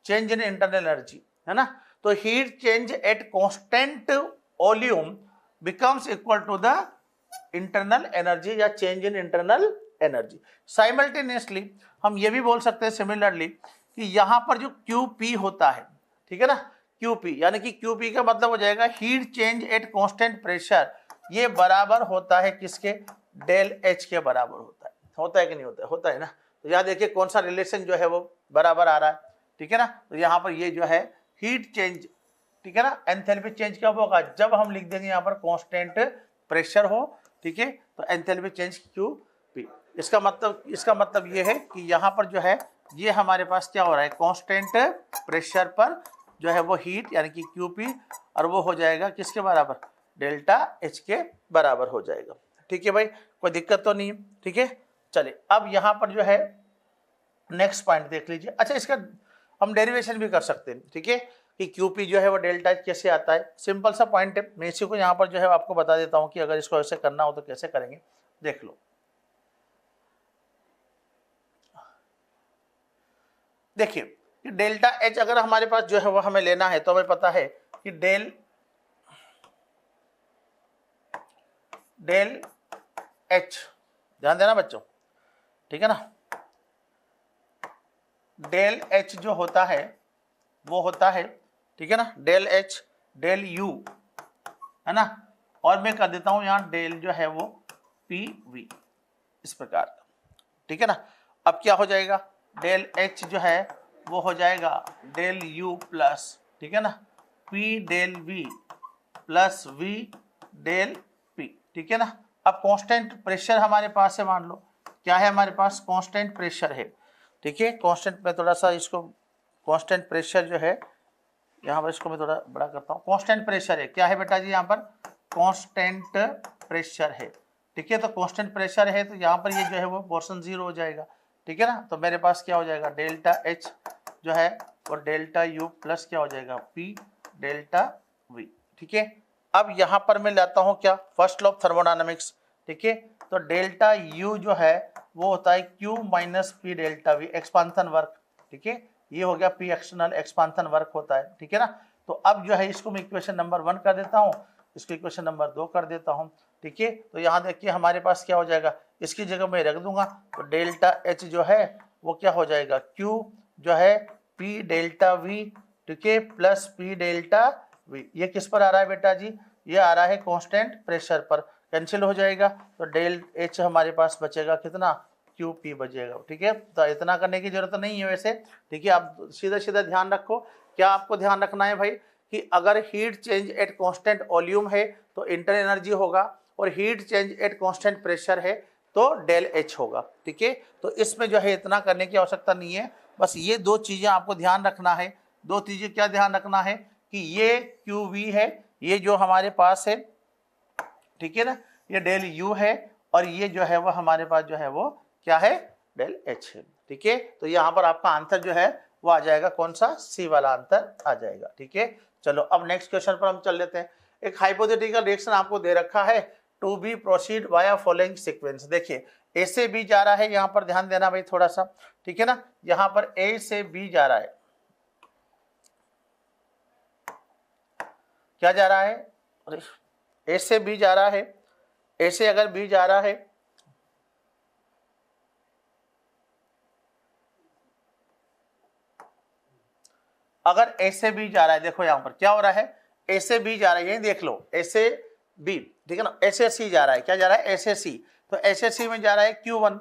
चेंज इन इंटरनल एनर्जी, है ना। तो heat change at constant volume becomes equal to the internal energy या change in internal energy. Simultaneously हम ये भी बोल सकते हैं सिमिलरली कि यहाँ पर जो QP होता है, ठीक है ना, QP यानी कि QP का मतलब हो जाएगा heat change at constant pressure, ये बराबर होता है किसके, डेल H के बराबर होता है कि नहीं होता है, होता है ना। तो यहाँ देखिए कौन सा रिलेशन जो है वो बराबर आ रहा है। ठीक है ना, तो यहाँ पर ये जो है हीट चेंज, ठीक है ना, एंथैल्पी चेंज कब होगा, जब हम लिख देंगे यहाँ पर कांस्टेंट प्रेशर हो। ठीक है, तो एंथैल्पी चेंज QP, इसका मतलब ये है कि यहाँ पर जो है ये हमारे पास क्या हो रहा है, कांस्टेंट प्रेशर पर जो है वो हीट यानी कि QP, और वो हो जाएगा किसके बराबर, डेल्टा H के बराबर हो जाएगा। ठीक है भाई, कोई दिक्कत तो नहीं है। ठीक है, चलिए अब यहाँ पर जो है नेक्स्ट पॉइंट देख लीजिए। अच्छा, इसका हम डेरिवेशन भी कर सकते हैं। ठीक है, कि QP जो है वो डेल्टा H कैसे आता है, सिंपल सा पॉइंट है, मैं इसी को यहाँ पर जो है आपको बता देता हूँ कि अगर इसको ऐसे करना हो तो कैसे करेंगे, देख लो। देखिए कि डेल्टा H अगर हमारे पास जो है वो हमें लेना है तो हमें पता है कि डेल H, ध्यान देना बच्चों, ठीक है ना, डेल H जो होता है वो होता है, ठीक है ना, डेल H डेल U, है ना, और मैं कर देता हूं यहां डेल जो है वो PV, इस प्रकार का। ठीक है ना, अब क्या हो जाएगा, डेल H जो है वो हो जाएगा डेल U प्लस, ठीक है ना, P del V plus V del P। ठीक है ना, अब कांस्टेंट प्रेशर हमारे पास है, मान लो क्या है हमारे पास, कांस्टेंट प्रेशर है। ठीक है, कांस्टेंट में थोड़ा सा इसको, कांस्टेंट प्रेशर जो है यहाँ पर इसको मैं थोड़ा बड़ा करता हूँ, कांस्टेंट प्रेशर है, क्या है बेटा जी यहाँ पर, कांस्टेंट प्रेशर है। ठीक है, तो कांस्टेंट प्रेशर है तो यहाँ पर ये जो है वो पोर्शन 0 हो जाएगा। ठीक है ना, तो मेरे पास क्या हो जाएगा, डेल्टा H जो है और डेल्टा U प्लस क्या हो जाएगा, P डेल्टा V। ठीक है, अब यहाँ पर मैं लाता हूँ क्या, फर्स्ट लॉ ऑफ थर्मोडायनामिक्स। ठीक है, तो डेल्टा U जो है वो होता है Q minus P delta V, expansion work. ठीक है, ये हो गया P एक्सटर्नल, एक्सपांसन वर्क होता है। ठीक है ना, तो अब जो है इसको मैं इक्वेशन नंबर 1 कर देता हूँ, इसको इक्वेशन नंबर 2 कर देता हूँ। ठीक है, तो यहाँ देखिए हमारे पास क्या हो जाएगा, इसकी जगह मैं रख दूंगा, तो डेल्टा H जो है वो क्या हो जाएगा, Q जो है P डेल्टा V, ठीक है, प्लस P डेल्टा V। ये किस पर आ रहा है बेटा जी, ये आ रहा है कांस्टेंट प्रेशर पर, कैंसिल हो जाएगा, तो डेल H हमारे पास बचेगा कितना, क्यू पी बचेगा। ठीक है, तो इतना करने की जरूरत नहीं है वैसे। ठीक है, आप सीधा सीधा ध्यान रखो। क्या आपको ध्यान रखना है भाई कि अगर heat change at constant volume है तो इंटरनल एनर्जी होगा, और heat change at constant pressure है तो डेल एच होगा। ठीक है, तो इसमें जो है इतना करने की आवश्यकता नहीं है, बस ये दो चीजें आपको ध्यान रखना है। दो चीजें क्या ध्यान रखना है कि ये क्यू वी है, ये जो हमारे पास है, ठीक है ना, ये डेल यू है, और ये जो है वो हमारे पास जो है वो क्या है, डेल एच है। ठीक है, तो यहाँ पर आपका आंसर जो है वो आ जाएगा कौन सा, सी वाला आंसर आ जाएगा। ठीक है, चलो अब नेक्स्ट क्वेश्चन पर हम चल लेते हैं। एक हाइपोथेटिकल रिएक्शन आपको दे रखा है, to be proceed via following sequence. देखिए ए से बी जा रहा है, यहाँ पर ध्यान देना भाई थोड़ा सा। ठीक है ना, यहाँ पर ए से बी जा रहा है, क्या जा रहा है, ए से बी जा रहा है। ए से अगर बी जा रहा है अगर ए से बी जा रहा है, देखो यहाँ पर क्या हो रहा है, ए से बी जा रहा है, यही देख लो, ए से बी, ठीक है ना, ए से सी जा रहा है, क्या जा रहा है, ए से सी, तो ए से सी में जा रहा है Q1,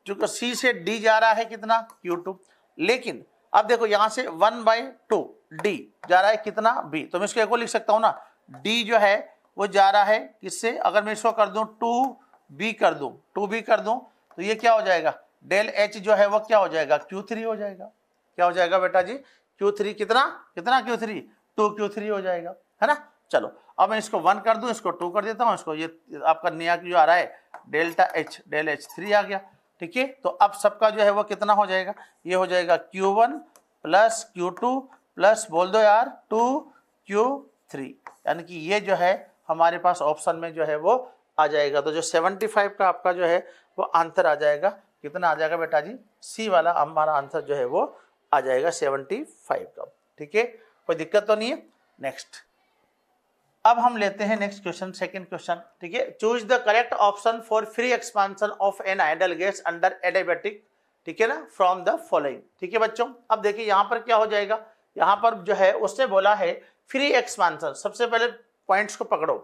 जो सी से डी जा रहा है कितना, Q2। लेकिन अब देखो यहाँ से 1/2 डी जा रहा है कितना, बी, तो मैं इसको एक और लिख सकता हूँ ना, डी जो है वो जा रहा है किससे, अगर मैं इसको कर दूं 2b कर दूं, 2b कर दूं तो ये क्या हो जाएगा, डेल एच जो है वो क्या हो जाएगा, Q3 हो जाएगा। क्या हो जाएगा बेटा जी, Q3, कितना कितना Q3, 2Q3 हो जाएगा, है ना। चलो अब मैं इसको 1 कर दूं, इसको 2 कर देता हूं, इसको ये आपका नया जो आ रहा है डेल्टा एच, डेल एच 3 आ गया। ठीक है, तो अब सबका जो है वो कितना हो जाएगा, ये हो जाएगा Q1 प्लस Q2 प्लस बोल दो यार 2Q3, यानी कि ये जो है हमारे पास ऑप्शन में जो है वो आ जाएगा। तो जो 75 का आपका जो है वो आंसर आ जाएगा, कितना आ जाएगा बेटा जी, सी वाला हमारा आंसर जो है वो आ जाएगा 75 का। ठीक है, कोई दिक्कत तो नहीं है। नेक्स्ट अब हम लेते हैं नेक्स्ट क्वेश्चन, सेकंड क्वेश्चन। ठीक है, choose the correct option for free expansion of an ideal gas under adiabatic, ठीक है ना, फ्रॉम द फॉलोइंग। ठीक है बच्चों, अब देखिए यहाँ पर क्या हो जाएगा, यहाँ पर जो है उसने बोला है फ्री एक्सपांशन। सबसे पहले पॉइंट्स को पकड़ो,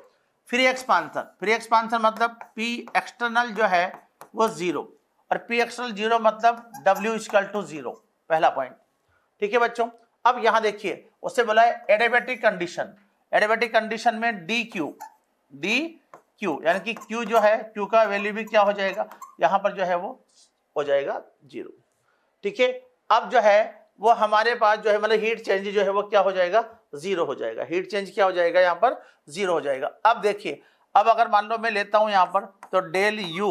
फ्री एक्सपांशन, फ्री एक्सपांशन मतलब P एक्सटर्नल जो है वो 0, और P एक्सटर्नल 0 मतलब W इक्वल टू 0, पहला पॉइंट। ठीक है बच्चों, अब यहाँ देखिए उससे बोला है एडियाबैटिक कंडीशन, एडियाबैटिक कंडीशन में DQ यानी कि Q जो है, Q का वैल्यू भी क्या हो जाएगा, यहाँ पर जो है वो हो जाएगा 0। ठीक है, अब जो है वो हमारे पास जो है मतलब हीट चेंज जो है वो क्या हो जाएगा, 0 हो जाएगा, हीट चेंज क्या हो जाएगा, यहाँ पर 0 हो जाएगा। अब देखिए, अब अगर मान लो मैं लेता हूं यहाँ पर, तो डेल U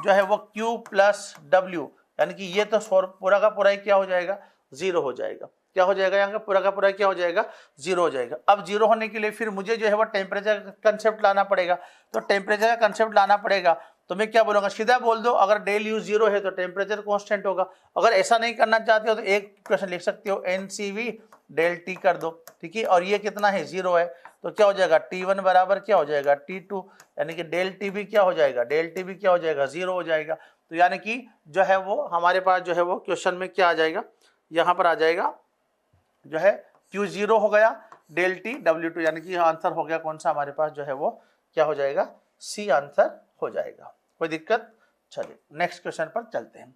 जो है वो Q प्लस W, यानी कि ये तो पूरा का पूरा ही क्या हो जाएगा, 0 हो जाएगा। क्या हो जाएगा, यहाँ का पूरा क्या हो जाएगा, 0 हो जाएगा। अब 0 होने के लिए फिर मुझे जो है वो टेम्परेचर का कंसेप्ट लाना पड़ेगा, तो टेम्परेचर का कंसेप्ट लाना पड़ेगा तो मैं क्या बोलूंगा, सीधा बोल दो, अगर डेल यू 0 है तो टेम्परेचर कांस्टेंट होगा। अगर ऐसा नहीं करना चाहते हो तो एक क्वेश्चन लिख सकते हो, NCV डेल T कर दो। ठीक है, और ये कितना है, 0 है, तो क्या हो जाएगा, T1 बराबर क्या हो जाएगा, T2, यानी कि डेल टी भी क्या हो जाएगा, डेल टी भी क्या हो जाएगा, 0 हो जाएगा। तो यानी कि जो है वो हमारे पास जो है वो क्वेश्चन में क्या आ जाएगा, यहाँ पर आ जाएगा जो है Q0 हो गया, डेल T W2, यानी कि आंसर हो गया कौन सा हमारे पास जो है वो क्या हो जाएगा, सी आंसर हो जाएगा। कोई दिक्कत, चलिए नेक्स्ट क्वेश्चन पर चलते हैं।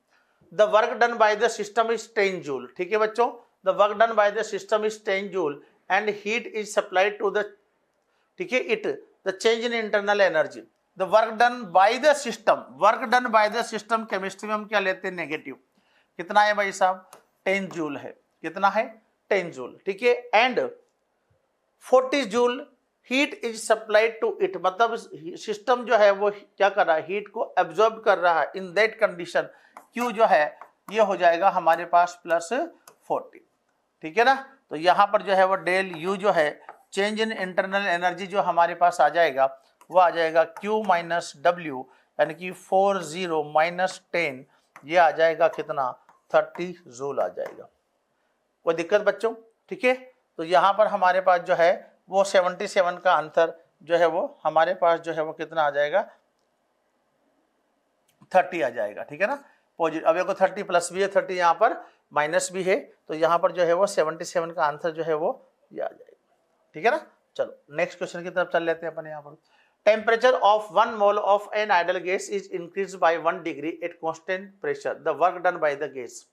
The work done by the system is 10 joule. ठीक है बच्चों, the work done by the system is 10 joule and heat is supplied to the, ठीक है, it the change in internal energy. The work done by the system, work done by the system chemistry में हम क्या लेते हैं, negative. कितना है भाई साहब, 10 जूल है, कितना है, 10 जूल। ठीक है, and 40 joule heat is supplied to it, मतलब सिस्टम जो है वो क्या कर रहा है, हीट को एब्जॉर्ब कर रहा है। इन दैट कंडीशन Q जो है ये हो जाएगा हमारे पास प्लस 40। ठीक है ना, तो यहाँ पर जो है वो डेल U जो है, चेंज इन इंटरनल एनर्जी जो हमारे पास आ जाएगा वो आ जाएगा Q माइनस W, यानी कि 40 माइनस 10, ये आ जाएगा कितना, 30 जूल आ जाएगा। कोई दिक्कत बच्चों, ठीक है, तो यहाँ पर हमारे पास जो है वो 77 का आंसर जो है वो हमारे पास जो है वो कितना आ जाएगा, 30 आ जाएगा। ठीक है ना, पॉजिटिव, अब देखो 30 प्लस भी है, 30 यहाँ पर माइनस भी है, तो यहाँ पर जो है वो 77 का आंसर जो है वो ये आ जाएगा। ठीक है ना, चलो नेक्स्ट क्वेश्चन की तरफ चल लेते हैं अपन यहाँ पर। Temperature of 1 mole of an ideal gas is increase by 1 degree at constant pressure, the work done by the gas.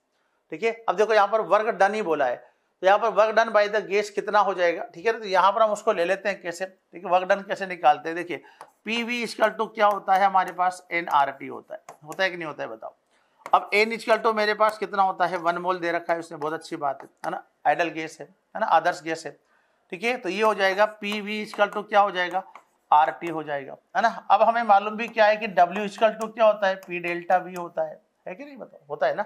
ठीक है, अब देखो यहाँ पर वर्क डन ही बोला है, तो यहाँ पर work done by the gas कितना हो जाएगा, ठीक है ना। तो यहाँ पर हम उसको ले लेते हैं कैसे, ठीक है, वर्क डन कैसे निकालते हैं। देखिए पीवी इक्वल टू क्या होता है हमारे पास, एनआरटी होता है कि नहीं होता है बताओ। अब एन इक्वल टू मेरे पास कितना होता है, 1 मोल दे रखा है उसने, बहुत अच्छी बात है ना, आइडल गैस है ना, आदर्श गैस है, ठीक है। तो ये हो जाएगा पीवी इक्वल टू क्या हो जाएगा, आरटी हो जाएगा, है ना। अब हमें मालूम भी क्या है कि डब्ल्यू इक्वल टू क्या होता है, पी डेल्टा वी होता है कि नहीं बताओ, होता है ना,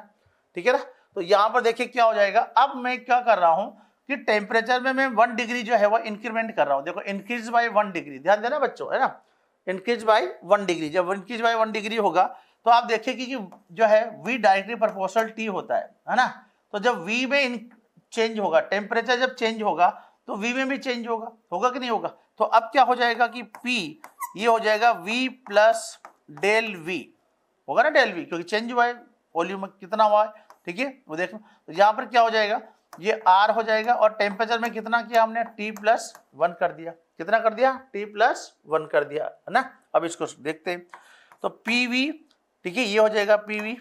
ठीक है ना। तो यहाँ पर देखिए क्या हो जाएगा, अब मैं क्या कर रहा हूँ कि टेम्परेचर में मैं 1 डिग्री जो है वो इंक्रीमेंट कर रहा हूँ। देखो इंक्रीज बाय 1 डिग्री, ध्यान देना बच्चों, है ना, इंक्रीज बाय 1 डिग्री। जब इंक्रीज बाय 1 डिग्री होगा तो आप देखिए कि जो है v डायरेक्टली प्रोपोर्शनल t होता है ना। तो जब v में चेंज होगा, टेम्परेचर जब चेंज होगा तो v में भी चेंज होगा कि नहीं होगा। तो अब क्या हो जाएगा कि p ये हो जाएगा v प्लस डेल v, होगा ना डेल v, क्योंकि चेंज हुआ है, वॉल्यूम कितना हुआ है, ठीक है वो देखो। तो यहाँ पर क्या हो जाएगा, ये r हो जाएगा, और टेम्परेचर में कितना किया हमने, t+1 कर दिया, कितना कर दिया, t+1 कर दिया, है ना। अब इसको देखते हैं, तो pv, ठीक है, ये हो जाएगा pv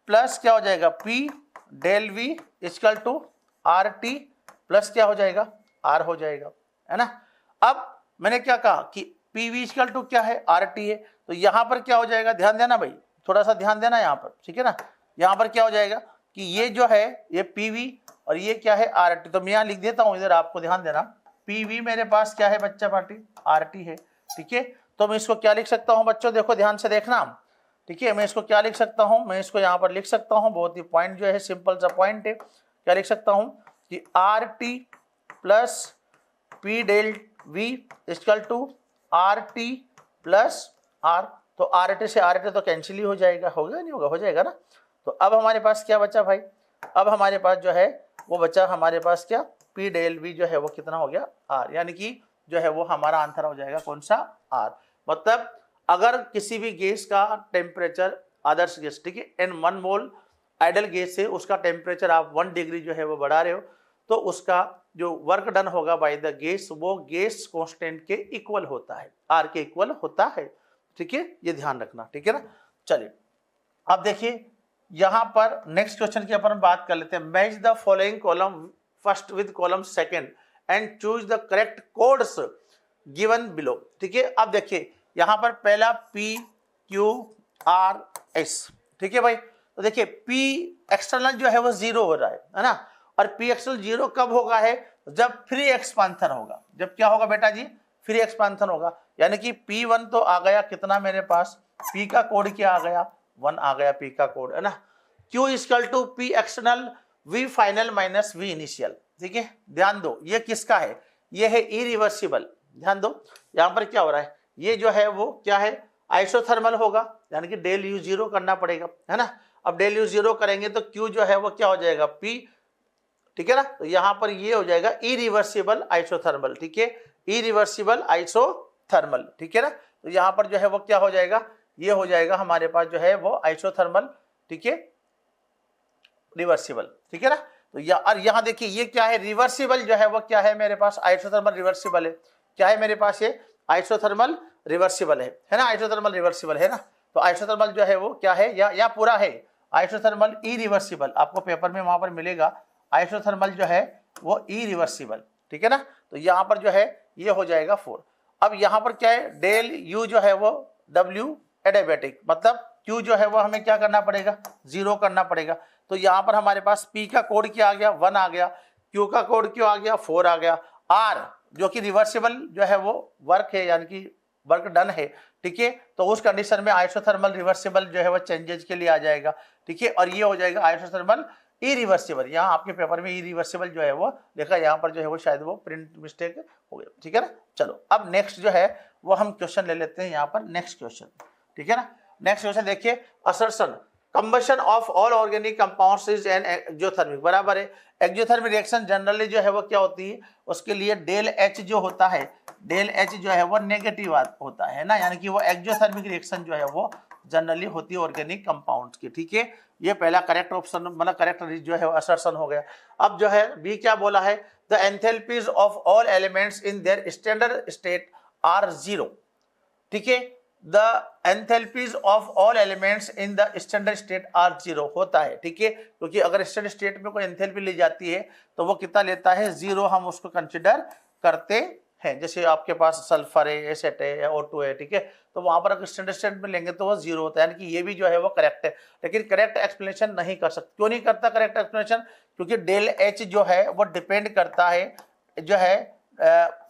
प्लस क्या हो जाएगा, p del v equal to RT plus क्या हो जाएगा, R हो जाएगा, है ना। अब मैंने क्या कहा कि pv इक्वल टू क्या है, RT है, तो यहाँ पर क्या हो जाएगा, ध्यान देना भाई, थोड़ा सा ध्यान देना यहाँ पर, ठीक है ना। यहाँ पर क्या हो जाएगा कि ये जो है ये pv और ये क्या है, RT। तो मैं यहाँ लिख देता हूँ, इधर आपको ध्यान देना, pv मेरे पास क्या है बच्चा पार्टी, RT है, ठीक है। तो मैं इसको क्या लिख सकता हूँ बच्चों, देखो ध्यान से देखना, ठीक है। मैं इसको क्या लिख सकता हूँ, मैं इसको यहाँ पर लिख सकता हूँ, बहुत ही पॉइंट जो है सिंपल सा पॉइंट है, क्या लिख सकता हूँ कि RT plus P del V equal to RT plus R। तो RT से RT तो कैंसिल ही हो जाएगा, होगा नहीं होगा, हो जाएगा ना। तो अब हमारे पास क्या बचा भाई, अब हमारे पास जो है वो बचा हमारे पास क्या, P डेल V जो है वो कितना हो गया, R, यानी कि जो है वो हमारा आंसर हो जाएगा कौन सा, R। मतलब अगर किसी भी गैस का टेम्परेचर, आदर्श गैस, ठीक है, एन 1 मोल आइडल गैस से उसका टेम्परेचर आप 1 डिग्री जो है वो बढ़ा रहे हो, तो उसका जो वर्क डन होगा बाय द गैस वो गैस कांस्टेंट के इक्वल होता है, आर के इक्वल होता है, ठीक है, ये ध्यान रखना, ठीक है ना। चलिए अब देखिए यहाँ पर नेक्स्ट क्वेश्चन की अपन बात कर लेते हैं। Match the following column first with column second and choose the correct codes given below, ठीक है। अब देखिए यहाँ पर पहला P Q R S, ठीक है भाई। तो देखिए P एक्सटर्नल जो है वो 0 हो रहा है ना, और P एक्सटर्नल 0 कब होगा है, जब फ्री एक्सपांशन होगा, जब क्या होगा बेटा जी, फ्री एक्सपांशन होगा, यानी कि P1 तो आ गया कितना मेरे पास, P का कोड क्या आ गया, 1 आ गया P का कोड, है ना। Q equal to P external V final minus V initial, ठीक है। ध्यान दो ये किसका है, ये है इरिवर्सिबल, ध्यान दो यहाँ पर क्या हो रहा है, ये जो है वो क्या है, आइसोथर्मल होगा, यानी कि डेल U 0 करना पड़ेगा, है ना। अब डेल U 0 करेंगे तो Q जो है वो क्या हो जाएगा, P, ठीक है ना। तो यहाँ पर ये हो जाएगा इरिवर्सिबल आइसोथर्मल, ठीक है, इरिवर्सिबल आइसोथर्मल, ठीक है ना। तो यहाँ पर जो है वो क्या हो जाएगा, ये हो जाएगा हमारे पास जो है वो आइसोथर्मल, ठीक है, रिवर्सिबल, ठीक है ना। तो यहाँ देखिए ये क्या है, रिवर्सिबल जो है वो क्या है मेरे पास, आइसोथर्मल रिवर्सिबल है, क्या है मेरे पास ये आइसोथर्मल रिवर्सिबल है ना, आइसोथर्मल रिवर्सिबल है ना। तो आइसोथर्मल जो है वो क्या है, या पूरा है आइसोथर्मल इरिवर्सिबल, आपको पेपर में वहां पर मिलेगा आइसोथर्मल जो है वो इरिवर्सिबल, ठीक है ना। तो यहाँ पर जो है ये हो जाएगा 4। अब यहाँ पर क्या है, डेल U जो है वो W एडियाबैटिक, मतलब Q जो है वो हमें क्या करना पड़ेगा, 0 करना पड़ेगा। तो यहाँ पर हमारे पास P का कोड क्या आ गया, 1 आ गया, Q का कोड क्यों आ गया, 4 आ गया, R जो कि रिवर्सिबल जो है वो वर्क है, यानी कि वर्क डन है, ठीक है। तो उस कंडीशन में आइसोथर्मल रिवर्सिबल जो है वो चेंजेज के लिए आ जाएगा, ठीक है। और ये हो जाएगा आइसोथर्मल इरिवर्सिबल, यहाँ आपके पेपर में इरिवर्सिबल जो है वो देखा, यहाँ पर जो है वो शायद वो प्रिंट मिस्टेक हो गया, ठीक है ना। चलो अब नेक्स्ट जो है वो हम क्वेश्चन ले लेते हैं यहाँ पर, नेक्स्ट क्वेश्चन, ठीक है ना। नेक्स्ट क्वेश्चन देखिए, assertion combustion of all organic compounds is an exothermic, बराबर है। एक्सोथर्मिक रिएक्शन जनरली जो है वो क्या होती है, उसके लिए डेल H जो होता है, डेल H जो है वो नेगेटिव होता है ना, यानी कि वो एक्सोथर्मिक रिएक्शन जो है वो जनरली होती है ऑर्गेनिक कंपाउंड्स की, ठीक है। ये पहला करेक्ट ऑप्शन, मतलब करेक्ट जो है असर्शन हो गया। अब जो है बी क्या बोला है, the enthalpies of all elements in their standard state are 0, ठीक है। The enthalpies of all elements in the standard state are 0 होता है, ठीक है, क्योंकि अगर स्टैंडर्ड स्टेट में कोई एंथैल्पी ली जाती है तो वो कितना लेता है, 0 हम उसको कंसिडर करते हैं। जैसे आपके पास सल्फर है, एसेट है या O2 है, ठीक है, तो वहां पर अगर स्टैंडर्ड स्टेट में लेंगे तो वो 0 होता है, यानी कि ये भी जो है वो करेक्ट है। लेकिन करेक्ट एक्सप्लेनेशन नहीं कर सकते। क्यों नहीं करता करेक्ट एक्सप्लेनेशन? क्योंकि डेल एच जो है वो डिपेंड करता है जो है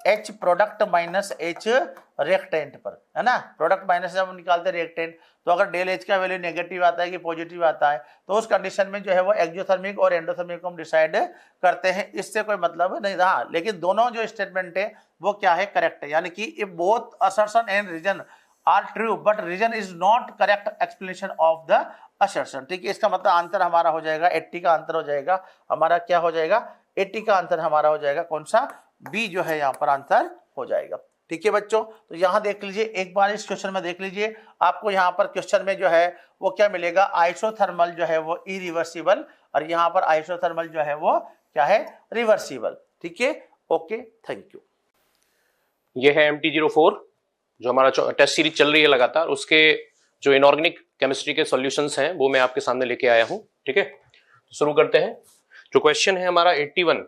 H product minus H reactant पर, है ना। प्रोडक्ट माइनस जब हम निकालते हैं रिएक्टेंट, तो अगर डेल एच का वैल्यू नेगेटिव आता है कि पॉजिटिव आता है, तो उस कंडीशन में जो है वो एक्सोथर्मिक और एंडोथर्मिक को हम डिसाइड करते हैं। इससे कोई मतलब नहीं रहा, लेकिन दोनों जो स्टेटमेंट है वो क्या है, करेक्ट है। यानी कि if both assertion and reason are true but reason is not correct explanation of the assertion, ठीक है। इसका मतलब आंसर हमारा हो जाएगा 80 का आंसर हो जाएगा हमारा, क्या हो जाएगा, 80 का आंसर हमारा हो जाएगा कौन सा, बी जो है यहाँ पर आंसर हो जाएगा। ठीक है बच्चों, तो यहाँ देख लीजिए एक बार इस क्वेश्चन में देख लीजिए, आपको यहाँ पर क्वेश्चन में जो है वो क्या मिलेगा, आइसोथर्मल जो है वो इरिवर्सिबल, और यहाँ पर आइसोथर्मल जो है वो क्या है, रिवर्सिबल। ठीक है, ओके, थैंक यू। ये है MT04 जो हमारा टेस्ट सीरीज चल रही है लगातार, उसके जो इनऑर्गेनिक केमिस्ट्री के सॉल्यूशंस हैं वो मैं आपके सामने लेके आया हूँ। ठीक है, तो शुरू करते हैं। जो क्वेश्चन है हमारा 81,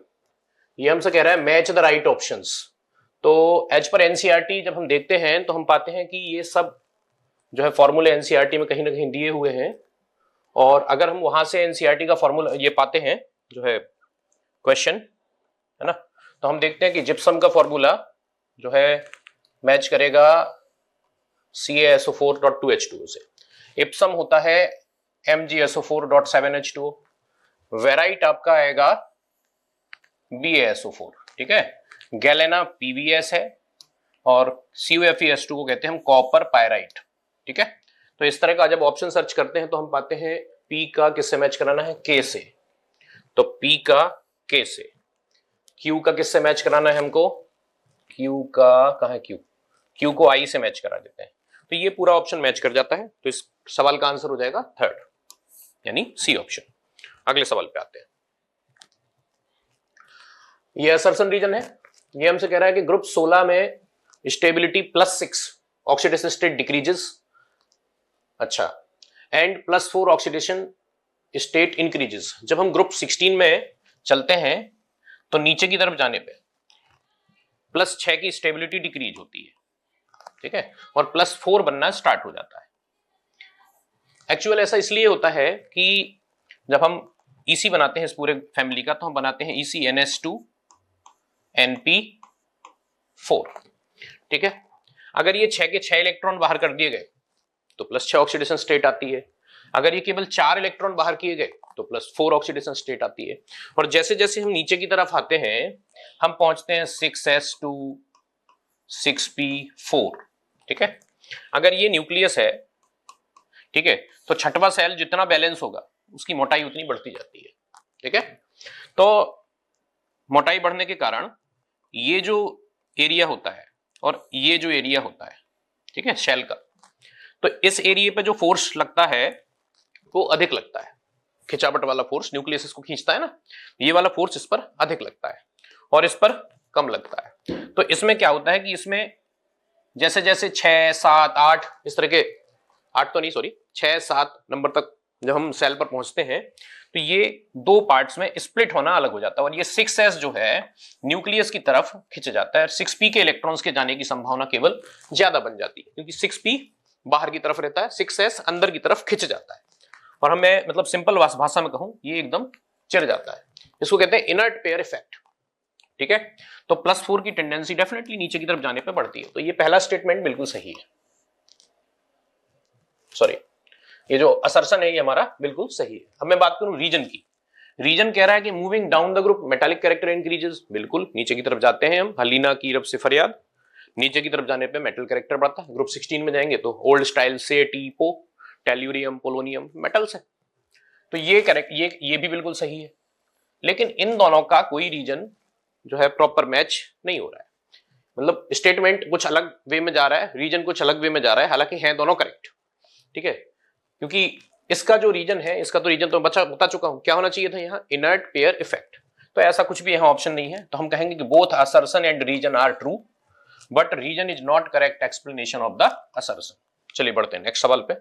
ये हमसे कह रहा है मैच द राइट ऑप्शंस। तो एज पर एनसीईआरटी जब हम देखते हैं तो हम पाते हैं कि ये सब जो है फॉर्मूले एनसीईआरटी में कहीं ना कहीं दिए हुए हैं, और अगर हम वहां से एनसीईआरटी का फॉर्मूला ये पाते हैं जो है क्वेश्चन, है ना, तो हम देखते हैं कि जिप्सम का फॉर्मूला जो है मैच करेगा CaSO4.2H2O से। इप्सम होता है MgSO4.7H2O। वेराइट आपका आएगा BaSO4। ठीक है, गैलेना PbS है, और CuFeS2 को कहते हैं हम कॉपर पायराइट। ठीक है, तो इस तरह का जब ऑप्शन सर्च करते हैं तो हम पाते हैं P का किससे मैच कराना है, K से, तो P का K से। Q का किससे मैच कराना है हमको, Q का कहाँ है, Q को I से मैच करा देते हैं, तो ये पूरा ऑप्शन मैच कर जाता है। तो इस सवाल का आंसर हो जाएगा थर्ड, यानी C ऑप्शन। अगले सवाल पे आते हैं। ये असर्शन रीजन है, ये हमसे कह रहा है कि ग्रुप 16 में स्टेबिलिटी +6 ऑक्सीडेशन स्टेट डिक्रीजेस, अच्छा, एंड +4 ऑक्सीडेशन स्टेट इंक्रीजेस। जब हम ग्रुप 16 में चलते हैं तो नीचे की तरफ जाने पे +6 की स्टेबिलिटी डिक्रीज होती है, ठीक है, और +4 बनना स्टार्ट हो जाता है। एक्चुअल ऐसा इसलिए होता है कि जब हम EC बनाते हैं इस पूरे फैमिली का, तो हम बनाते हैं ECNS2 NP4। ठीक है, अगर ये 6 के 6 इलेक्ट्रॉन बाहर कर दिए गए तो +6 ऑक्सीडेशन स्टेट आती है। अगर ये केवल 4 इलेक्ट्रॉन बाहर किए गए तो +4 ऑक्सीडेशन स्टेट आती है। और जैसे जैसे हम नीचे की तरफ आते हैं हम पहुंचते हैं 6s2 6p4। ठीक है, अगर ये न्यूक्लियस है, ठीक है, तो छठवां सेल जितना बैलेंस होगा उसकी मोटाई उतनी बढ़ती जाती है। ठीक है, तो मोटाई बढ़ने के कारण ये जो एरिया होता है और ये जो एरिया होता है, ठीक है, शेल का, तो इस एरिया पे जो फोर्स लगता है वो अधिक लगता है। खिंचावट वाला फोर्स, न्यूक्लियस इसको खींचता है ना, ये वाला फोर्स इस पर अधिक लगता है और इस पर कम लगता है। तो इसमें क्या होता है कि इसमें जैसे जैसे 6, 7, 8 इस तरह के, 8 तो नहीं सॉरी 6, 7 नंबर तक जब हम सेल पर पहुंचते हैं तो ये 2 पार्ट्स में स्प्लिट होना अलग हो जाता है, और ये 6s जो है न्यूक्लियस की तरफ खिंच जाता है। 6p के इलेक्ट्रॉन्स के जाने की संभावना केवल ज्यादा बन जाती है, क्योंकि 6p बाहर की तरफ रहता है, 6s अंदर की तरफ खिंच जाता है। और हमें मतलब सिंपल भाषा में कहूं, ये एकदम चिर जाता है। इसको कहते हैं इनर्ट पेयर इफेक्ट। ठीक है, तो +4 की टेंडेंसी डेफिनेटली नीचे की तरफ जाने पर बढ़ती है। तो ये पहला स्टेटमेंट बिल्कुल सही है, सॉरी, ये जो असर्शन है ये हमारा बिल्कुल सही है। अब मैं बात करूं रीजन की। रीजन कह रहा है कि moving down the group metallic character increases, बिल्कुल नीचे की तरफ जाते हैं हम, हलीना की रब से फरियाद, नीचे की तरफ जाने पे मेटल कैरेक्टर बढ़ता है। ग्रुप 16 में जाएंगे तो ओल्ड स्टाइल से टीपो, टेल्यूरियम, पोलोनियम मेटल्स है। तो ये भी बिल्कुल सही है, लेकिन इन दोनों का कोई रीजन जो है प्रॉपर मैच नहीं हो रहा है। मतलब स्टेटमेंट कुछ अलग वे में जा रहा है, रीजन कुछ अलग वे में जा रहा है, हालांकि हैं दोनों करेक्ट। ठीक है, क्योंकि इसका जो रीजन है, इसका तो रीजन तो बता चुका हूं, क्या होना चाहिए था यहाँ, इनर्ट पेयर इफेक्ट। तो ऐसा कुछ भी यहाँ ऑप्शन नहीं है, तो हम कहेंगे कि both assertion and reason are true, but reason is not correct explanation of the assertion. चलिए बढ़ते हैं नेक्स्ट सवाल पे।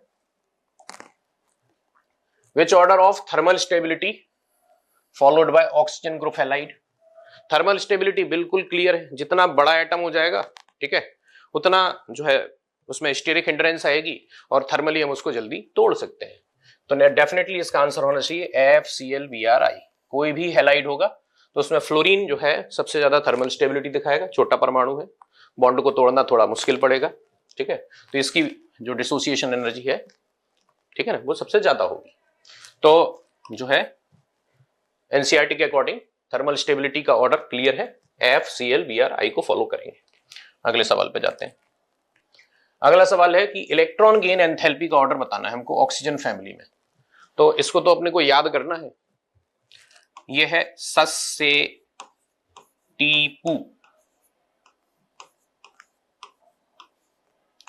Which order of thermal stability followed by oxygen group halide. Thermal stability बिल्कुल क्लियर है, जितना बड़ा एटम हो जाएगा, ठीक है, उतना जो है उसमें स्टेरिक हिंड्रेंस आएगी और थर्मली हम उसको जल्दी तोड़ सकते हैं। तो डेफिनेटली इसका आंसर होना चाहिए FClBrI। कोई भी हैलाइड होगा तो उसमें फ्लोरीन जो है सबसे ज्यादा थर्मल स्टेबिलिटी दिखाएगा, छोटा परमाणु है, बॉन्ड को तोड़ना थोड़ा मुश्किल पड़ेगा, ठीक है, तो इसकी जो डिसोसिएशन एनर्जी है, ठीक है ना, वो सबसे ज्यादा होगी। तो जो है एनसीईआरटी के अकॉर्डिंग थर्मल स्टेबिलिटी का ऑर्डर क्लियर है, FClBrI को फॉलो करेंगे। अगले सवाल पे जाते हैं। अगला सवाल है कि इलेक्ट्रॉन गेन एंथैल्पी का ऑर्डर बताना है हमको ऑक्सीजन फैमिली में। तो इसको तो अपने को याद करना है, ये है सस से टीपू,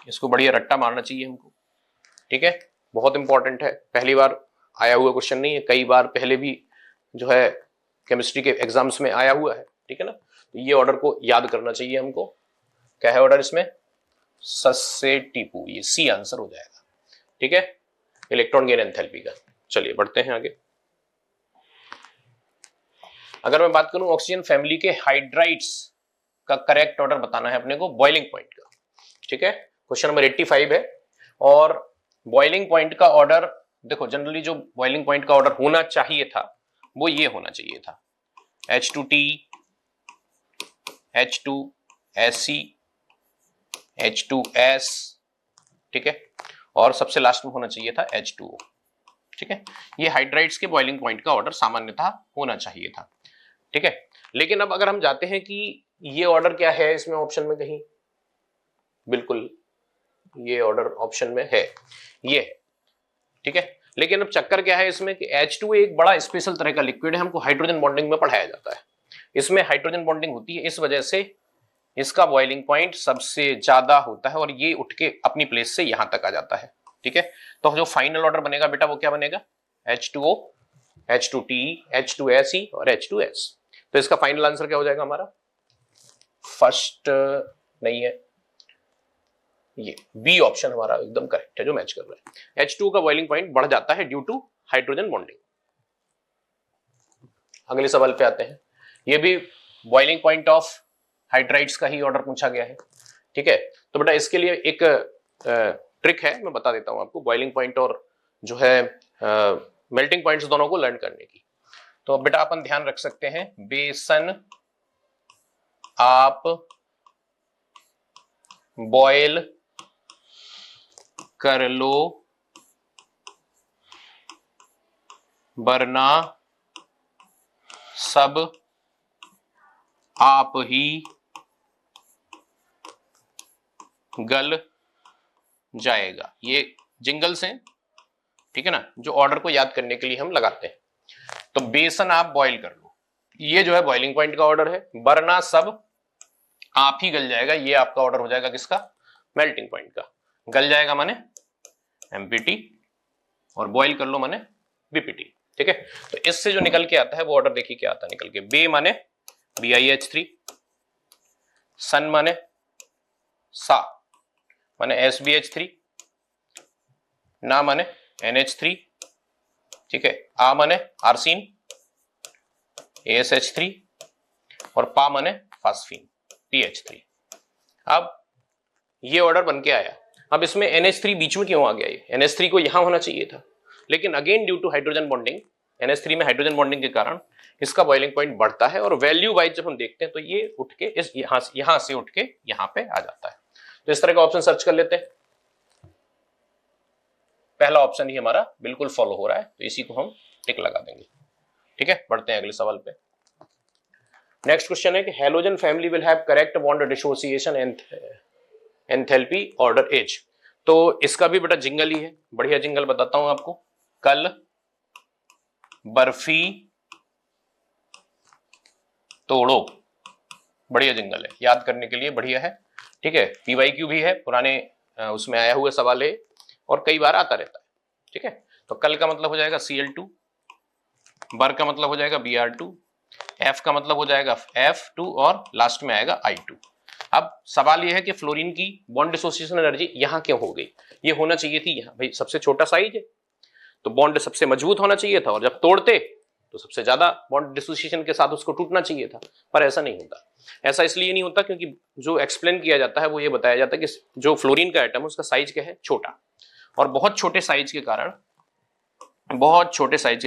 इसको बढ़िया रट्टा मारना चाहिए हमको, ठीक है, बहुत इंपॉर्टेंट है, पहली बार आया हुआ क्वेश्चन नहीं है, कई बार पहले भी जो है केमिस्ट्री के एग्जाम्स में आया हुआ है, ठीक है ना। तो ये ऑर्डर को याद करना चाहिए हमको। क्या है ऑर्डर इसमें? सस से टीपू, ये सी आंसर हो जाएगा, ठीक है, इलेक्ट्रॉन गेन एंथैल्पी का। चलिए बढ़ते हैं आगे। अगर मैं बात करूं ऑक्सीजन फैमिली के हाइड्राइड्स का करेक्ट ऑर्डर बताना है अपने को बॉइलिंग पॉइंट का, ठीक है, क्वेश्चन नंबर 85 है। और बॉइलिंग पॉइंट का ऑर्डर देखो, जनरली जो बॉइलिंग पॉइंट का ऑर्डर होना चाहिए था वो ये होना चाहिए था, H2T, H2SC, H2S, ठीक है, और सबसे लास्ट में होना चाहिए था H2O, ठीक है। ये हाइड्राइड्स के बॉइलिंग पॉइंट का ऑर्डर सामान्यतः होना चाहिए था, ठीक है। लेकिन अब अगर हम जाते हैं कि ये ऑर्डर क्या है इसमें ऑप्शन में कहीं, बिल्कुल ये ऑर्डर ऑप्शन में है, ये है, ठीक है। लेकिन अब चक्कर क्या है इसमें कि H2 एक बड़ा स्पेशल तरह का लिक्विड है, हमको हाइड्रोजन बॉन्डिंग में पढ़ाया जाता है, इसमें हाइड्रोजन बॉन्डिंग होती है, इस वजह से इसका बॉइलिंग पॉइंट सबसे ज्यादा होता है और ये उठ के अपनी प्लेस से यहां तक आ जाता है, ठीक है। तो जो फाइनल ऑर्डर बनेगा बेटा वो क्या बनेगा? H2O, H2T, H2SE और H2S। तो इसका फाइनल आंसर क्या हो जाएगा हमारा? फर्स्ट नहीं है, ये बी ऑप्शन हमारा एकदम करेक्ट है जो मैच कर रहा है। H2 का बॉइलिंग पॉइंट बढ़ जाता है ड्यू टू हाइड्रोजन बॉन्डिंग। अगले सवाल पे आते हैं, ये भी बॉइलिंग पॉइंट ऑफ हाइड्राइड्स का ही ऑर्डर पूछा गया है, ठीक है। तो बेटा इसके लिए एक ट्रिक है, मैं बता देता हूं आपको, बॉइलिंग पॉइंट और जो है मेल्टिंग पॉइंट्स दोनों को लर्न करने की। तो बेटा अपन ध्यान रख सकते हैं, बेसन आप बॉयल कर लो वरना सब आप ही गल जाएगा। ये जिंगल्स हैं, ठीक है ना, जो ऑर्डर को याद करने के लिए हम लगाते हैं। तो बेसन आप बॉयल कर लो, ये जो है बॉइलिंग पॉइंट का ऑर्डर है, वरना सब आप ही गल जाएगा, ये आपका ऑर्डर हो जाएगा किसका? मेल्टिंग पॉइंट का। गल जाएगा माने एमपीटी और बॉयल कर लो माने बीपीटी, ठीक है। तो इससे जो निकल के आता है वो ऑर्डर देखिए क्या आता है निकल के, बे माने BiH3, सन माने सा माने SbH3, ना माने NH3, ठीक है, आ माने आर्सिन ASH3 और पा माने फास्फीन PH3। अब ये ऑर्डर बन के आया, अब इसमें NH3 बीच में क्यों आ गया? ये NH3 को यहां होना चाहिए था, लेकिन again due to hydrogen bonding, NH3 में हाइड्रोजन बॉन्डिंग के कारण इसका बॉइलिंग पॉइंट बढ़ता है और वैल्यू वाइज जब हम देखते हैं तो ये उठ के इस यहां से उठ के यहां पे आ जाता है। तो इस तरह का ऑप्शन सर्च कर लेते हैं, पहला ऑप्शन ही हमारा बिल्कुल फॉलो हो रहा है, तो इसी को हम टिक लगा देंगे, ठीक है। बढ़ते हैं अगले सवाल पे। नेक्स्ट क्वेश्चन है कि halogen family will have correct bond dissociation enthalpy order as. तो इसका भी बेटा जिंगल ही है, बढ़िया जिंगल बताता हूं आपको, कल बर्फी तोड़ो, बढ़िया जिंगल है, याद करने के लिए बढ़िया है, ठीक है। PYQ भी है, पुराने उसमें आया हुआ सवाल है और कई बार आता रहता है, ठीक है। तो कल का मतलब हो जाएगा Cl2, बर का मतलब हो जाएगा Br2, F का मतलब हो जाएगा F2 और लास्ट में आएगा I2। अब सवाल यह है कि फ्लोरीन की बॉन्ड डिसोसिएशन एनर्जी यहां क्यों हो गई? ये होना चाहिए थी यहाँ, भाई सबसे छोटा साइज है तो बॉन्ड सबसे मजबूत होना चाहिए था, और जब तोड़ते तो सबसे ज्यादा बॉन्ड डिसोसिएशन के साथ उसको टूटना चाहिए था, पर ऐसा नहीं होता। ऐसा इसलिए नहीं होता क्योंकि जो एक्सप्लेन किया जाता है वो ये बताया जाता है कि जो फ्लोरीन का एटम उसका साइज क्या है, छोटा, और बहुत छोटे साइज के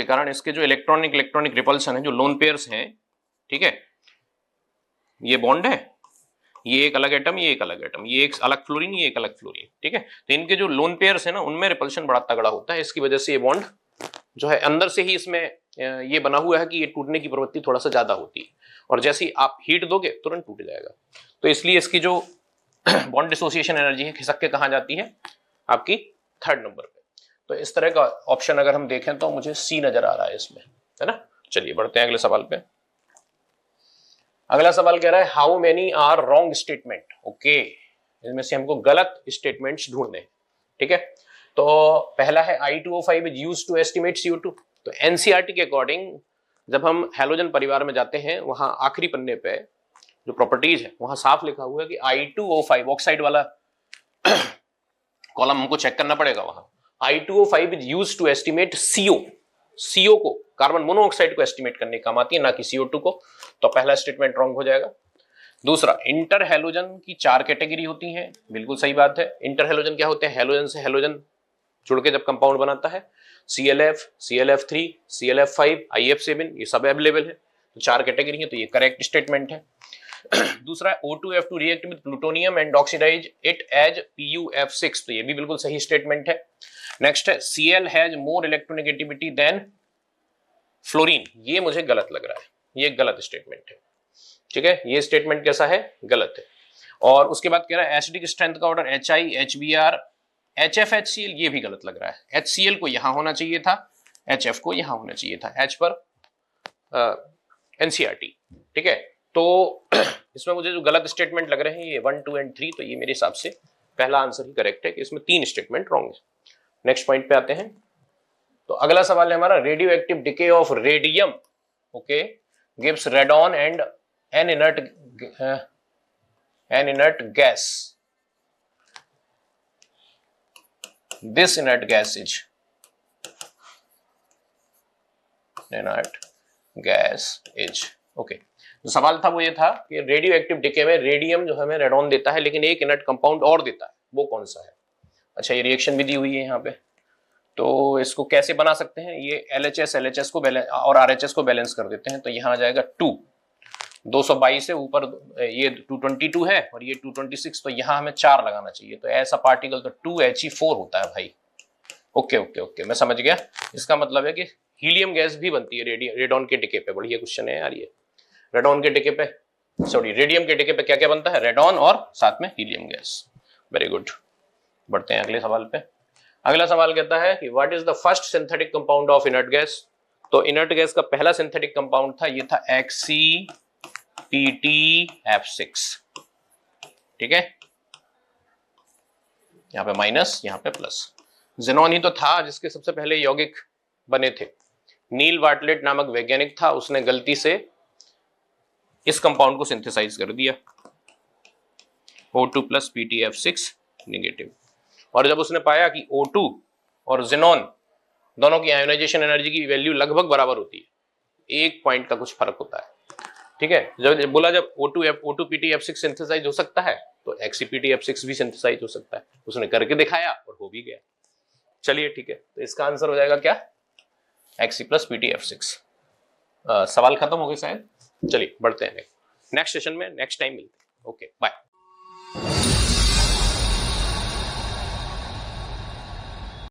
कारण इसके जो इलेक्ट्रॉनिक रिपल्सन है, जो लोन पेयर्स हैं, ठीक है, ये बॉन्ड है, ये एक अलग एटम, ये एक अलग एटम, ये एक अलग फ्लोरीन, ये एक अलग फ्लोरीन, ठीक है। तो इनके जो लोन पेयर्स है ना, उनमें रिपल्शन बड़ा तगड़ा होता है, इसकी वजह से ये बॉन्ड जो है अंदर से ही इसमें ये बना हुआ है कि ये टूटने की प्रवृत्ति थोड़ा सा ज्यादा होती है, और जैसे ही आप हीट दोगे तुरंत टूट जाएगा। तो इसलिए इसकी जो बॉन्ड डिसोसिएशन एनर्जी है खिसक के कहां जाती है, आपकी 3rd नंबर पे। तो इस तरह का ऑप्शन अगर हम देखें तो मुझे सी नजर आ रहा है इसमें, है ना। चलिए बढ़ते हैं अगले सवाल पे। अगला सवाल कह रहा है how many are wrong statement. Okay, इसमें से हमको गलत स्टेटमेंट्स ढूंढने हैं, ठीक है। तो पहला है I2O5 is used to estimate CO2। तो एनसीईआरटी के अकॉर्डिंग जब हम हैलोजन परिवार में जाते हैं, वहां आखिरी पन्ने पे जो प्रॉपर्टीज है वहां साफ लिखा हुआ है कि I2O5 ऑक्साइड वाला कॉलम हमको चेक करना पड़ेगा। वहां I2O5 is used to estimate CO को, कार्बन मोनोऑक्साइड को एस्टिमेट करने काम आती है, ना कि CO2 को। तो पहला स्टेटमेंट रॉन्ग हो जाएगा। दूसरा, इंटर हैलोजन की 4 कैटेगरी होती हैं, बिल्कुल सही बात है। इंटर हैलोजन क्या होते हैं? हैलोजन से हैलोजन जुड़ के जब कंपाउंड बनाता है, ClF, ClF3, ClF5, IF7, ये सब अवेलेबल है। तो 4 कैटेगरी है, तो ये करेक्ट स्टेटमेंट है। दूसरा, O2F2 react with plutonium and oxidise it as PuF6, तो ये भी बिल्कुल सही स्टेटमेंट है। नेक्स्ट है Cl has more electronegativity than fluorine, ये मुझे गलत लग रहा है, ये गलत स्टेटमेंट है, ठीक है। ये स्टेटमेंट कैसा है? गलत है। और उसके बाद कह रहा है एसिडिक स्ट्रेंथ का order HI, HBr, HF, HCl, ये भी गलत लग रहा है। HCl को यहां होना चाहिए था, HF को यहां होना चाहिए था, H पर NCERT, ठीक है। तो इसमें मुझे जो गलत स्टेटमेंट लग रहे हैं ये 1, 2 एंड 3, तो ये मेरे हिसाब से पहला आंसर ही करेक्ट है कि इसमें 3 स्टेटमेंट रॉन्ग है। नेक्स्ट पॉइंट पे आते हैं। तो अगला सवाल है हमारा radio active decay of radium, okay, gives radon and N inert gas. This inert gas is okay. जो सवाल था वो ये था कि रेडियो एक्टिव डिके में रेडियम जो हमें रेडॉन देता है, लेकिन एक इनर्ट कंपाउंड और देता है, वो कौन सा है? अच्छा, ये रिएक्शन भी दी हुई है यहाँ पे, तो इसको कैसे बना सकते हैं? ये LHS को बैलेंस और RHS को बैलेंस कर देते हैं, तो यहाँ आ जाएगा 2, 222 है, ऊपर ये 222 है और ये 226, तो यहाँ हमें 4 लगाना चाहिए। तो ऐसा पार्टिकल तो 2He4 होता है भाई। ओके ओके ओके, मैं समझ गया। इसका मतलब है कि हीलियम गैस भी बनती है रेडॉन के डिके पे। बढ़िया क्वेश्चन है यार ये। रेडॉन के डिके पे, सॉरी, रेडियम के डिके पे क्या क्या बनता है? रेडॉन और साथ में हीलियम गैस। Very good. बढ़ते हैं अगले सवाल पे। अगला सवाल कहता है कि what is the first synthetic compound of inert gas. तो इनर्ट गैस का पहला सिंथेटिक कंपाउंड था, ये था XCPTF6, ठीक है। यहाँ पे माइनस, यहाँ पे प्लस। जेनॉन ही तो था जिसके सबसे पहले यौगिक बने थे। नील बार्टलेट नामक वैज्ञानिक था, उसने गलती से इस कंपाउंड को सिंथेसाइज कर दिया, O2 प्लस PTF6 नेगेटिव। और जब उसने पाया कि O2 और जेनॉन दोनों की आयोनाइजेशन एनर्जी की वैल्यू लगभग बराबर होती है, 1 पॉइंट का कुछ फर्क होता है, ठीक है। जब बोला जब O2 PTF6 सिंथेसाइज हो सकता है तो XCPTF6 भी सिंथेसाइज हो सकता है। उसने करके दिखाया और हो भी गया। चलिए ठीक है, तो इसका आंसर हो जाएगा क्या? XC प्लस PTF6। सवाल खत्म हो गए शायद। चलिए बढ़ते हैं नेक्स्ट सेशन में, नेक्स्ट टाइम मिलते हैं। Okay bye.